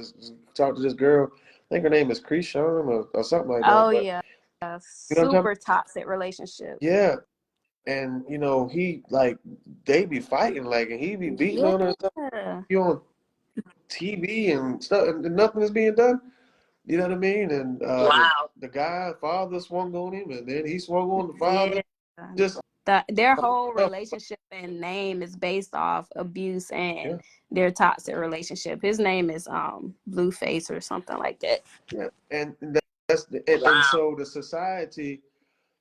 talked to this girl. I think her name is Krishan or something like that. Oh But yeah, you know what I'm talking about? super toxic relationship. Yeah. And you know, he like they be fighting like and he be beating on her and stuff. Yeah. He on TV and stuff and nothing is being done. You know what I mean? And Wow. the guy, father swung on him, and then he swung on the father. Yeah. Just Their whole relationship and name is based off abuse and their toxic relationship. His name is Blueface or something like that. yeah, and and so the society,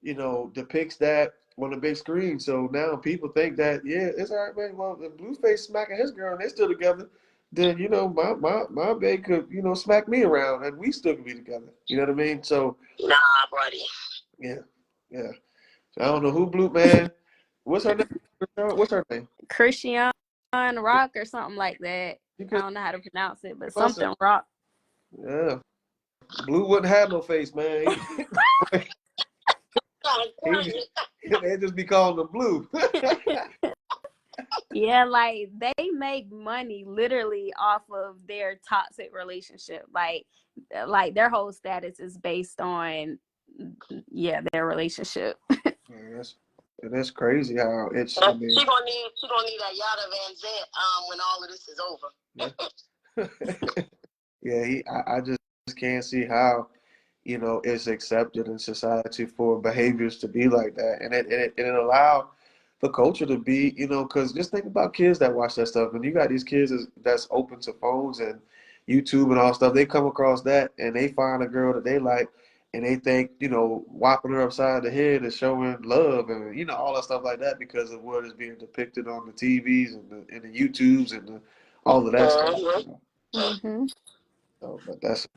you know, depicts that on the big screen. So now people think that it's all right, man. Well, if Blueface smacking his girl and they still together, then you know my babe could smack me around and we still could be together. You know what I mean? So nah, buddy. yeah, yeah. So I don't know who Blue man. What's her name? What's her name? Christian Rock or something like that. I don't know how to pronounce it, but something Rock. Yeah. Blue wouldn't have no face, man. They just be calling him Blue. Yeah, like they make money literally off of their toxic relationship. Like their whole status is based on their relationship. That's crazy how it's. I mean, she gonna need a Yada Van Zant when all of this is over. I just can't see how it's accepted in society for behaviors to be like that, and it allow the culture to be because just think about kids that watch that stuff, and you got these kids that's open to phones and YouTube and all stuff. They come across that and they find a girl that they like. And they think, whopping her upside the head is showing love and, all that stuff like that because of what is being depicted on the TVs and the YouTubes and all of that stuff. Mm-hmm. So, but that's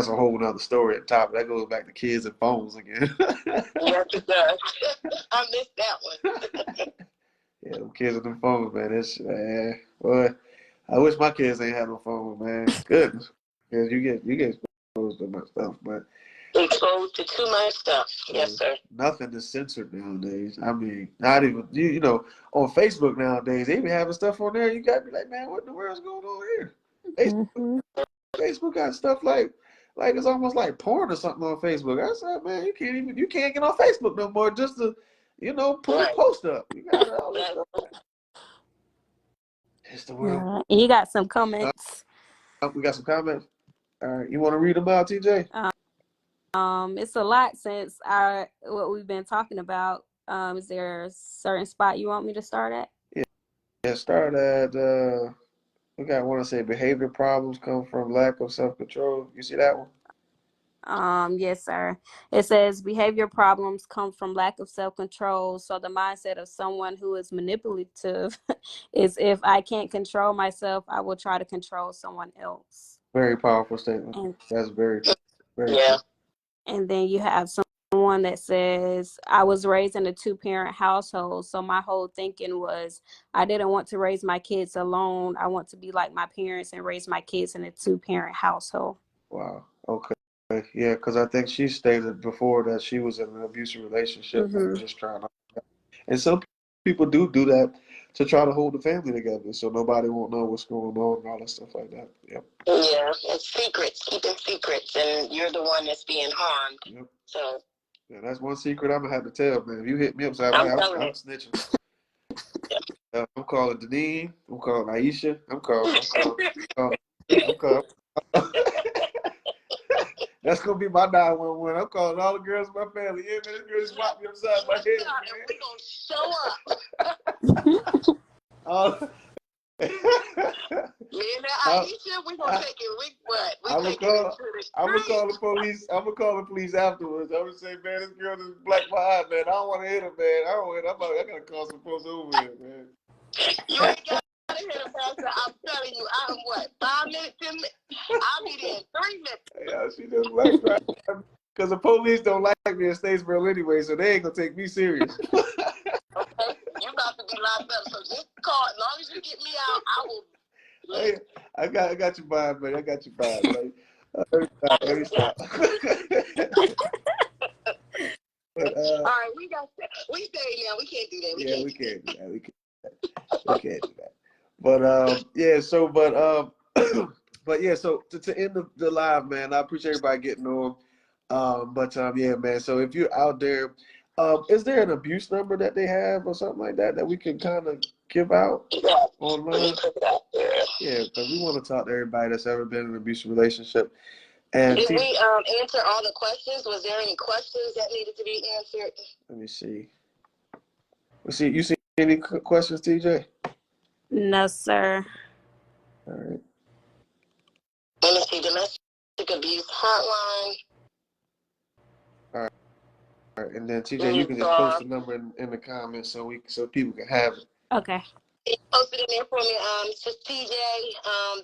a whole nother story at top. That goes back to kids and phones again. Yes, it does. I missed that one. Yeah, them kids and them phones, man. Boy, I wish my kids ain't had no phones, man. Goodness, because you get exposed to much stuff, but Exposed to too much stuff. Yes, sir. nothing is censored nowadays. I mean, not even you know on Facebook nowadays. They be having stuff on there. You gotta be like, man, what in the world's going on here? Mm-hmm. Facebook got stuff like it's almost like porn or something on Facebook. I said, man, you can't get on Facebook no more just to, put a Right. post up. You got all this stuff. It's the world. Yeah. You got some comments. We got some comments. All right, you want to read them out, TJ? It's a lot since what we've been talking about. Is there a certain spot you want me to start at? Yeah, start at we got one to say behavior problems come from lack of self-control. You see that one? Yes, sir. It says behavior problems come from lack of self-control. So the mindset of someone who is manipulative is if I can't control myself, I will try to control someone else. Very powerful statement. And That's very, very Yeah. true. and then you have someone that says, I was raised in a 2-parent household. So my whole thinking was I didn't want to raise my kids alone. I want to be like my parents and raise my kids in a 2-parent household. Wow. Okay. Yeah, because I think she stated before that she was in an abusive relationship and just trying to. And some people do that to try to hold the family together, so nobody won't know what's going on and all that stuff like that. Yep. Yeah, it's secrets, keeping secrets, and you're the one that's being harmed. Yep. So. Yeah, that's one secret I'm gonna have to tell, man. If you hit me up, I'm snitching. I'm calling Deneen. I'm calling Aisha. I'm calling. That's gonna be my 911. I'm calling all the girls in my family. Yeah, man, this girl just whopped me upside my head. And we're gonna show up. Me and Aisha, we're gonna take it. I'm gonna call the police. I'm gonna call the police afterwards. I'm gonna say, man, this girl just blacked my eye, man. I don't want to hit her, man. I gotta call some folks over here, man. You ain't got to hit her, Pastor. I'm telling you, I'm 5 minutes, 10 minutes. I'll be there in 3 minutes. Yeah, she just blacked my eye. Because the police don't like me in Statesboro anyway, so they ain't gonna take me serious. Okay, you about to be locked up, so just call. As long as you get me out, I will. Hey, I got you fine, man. I got you fine. Like, let me stop. But, all right, we stay now. We can't do that. We can't do that. But but yeah. So to end the live, man, I appreciate everybody getting on. Yeah, man. So if you're out there, is there an abuse number that they have or something like that we can kind of give out online? Yeah, because we want to talk to everybody that's ever been in an abusive relationship. And did we answer all the questions? Was there any questions that needed to be answered? Let me see. You see any questions, TJ? No, sir. All right. Let me see. Domestic abuse hotline. All right. And then TJ, you can just post the number in the comments so people can have it. Okay. You posted it in there for me. So TJ,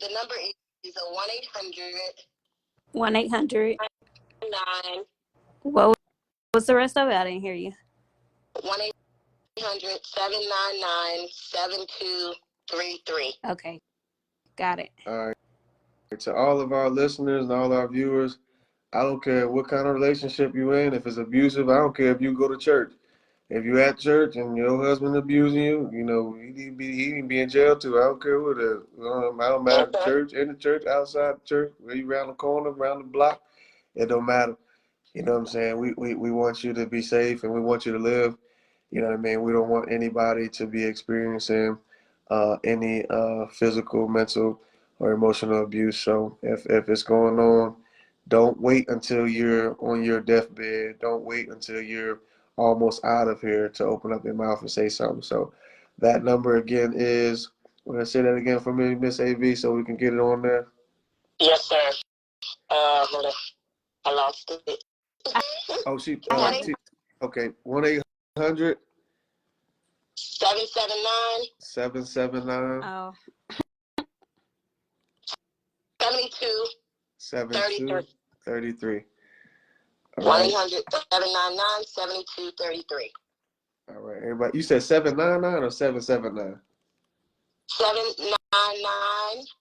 the number is 1-800. 1-800. What was the rest of it? I didn't hear you. 1-800-799-7233. Okay. Got it. All right. To all of our listeners and all our viewers, I don't care what kind of relationship you're in. If it's abusive, I don't care if you go to church. If you're at church and your husband abusing you, he can be in jail too. I don't care what it is. I don't matter the church, in the church, outside the church, where you around the corner, around the block. It don't matter. You know what I'm saying? We want you to be safe and we want you to live. You know what I mean? We don't want anybody to be experiencing any physical, mental, or emotional abuse. So if it's going on, don't wait until you're on your deathbed. Don't wait until you're almost out of here to open up your mouth and say something. So that number again is, want to say that again for me, Miss AV, so we can get it on there? Yes, sir. Hold on. I lost it. Oh, okay. 1-800 779 779 Oh. 72 33. 33. All right. 1-800-799-7233. All right, everybody. You said 799 or 779?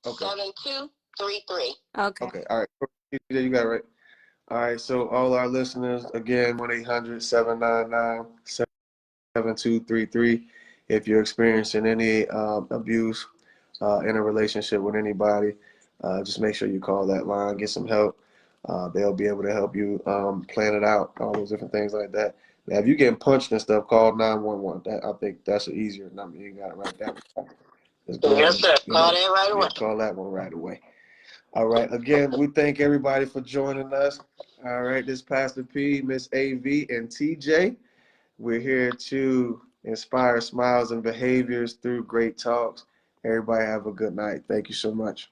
799-7233. Okay. Okay. All right. You got it right. All right. So all our listeners, again, 1-800-799-7233. If you're experiencing any abuse in a relationship with anybody, just make sure you call that line, get some help. They'll be able to help you plan it out, all those different things like that. Now, if you're getting punched and stuff, call 911. I think that's an easier number. You got it right there. Just go ahead Yes, sir. and, Call that right away. call that one right away. All right. Again, we thank everybody for joining us. All right. This is Pastor P, Miss AV, and TJ. We're here to inspire smiles and behaviors through great talks. Everybody have a good night. Thank you so much.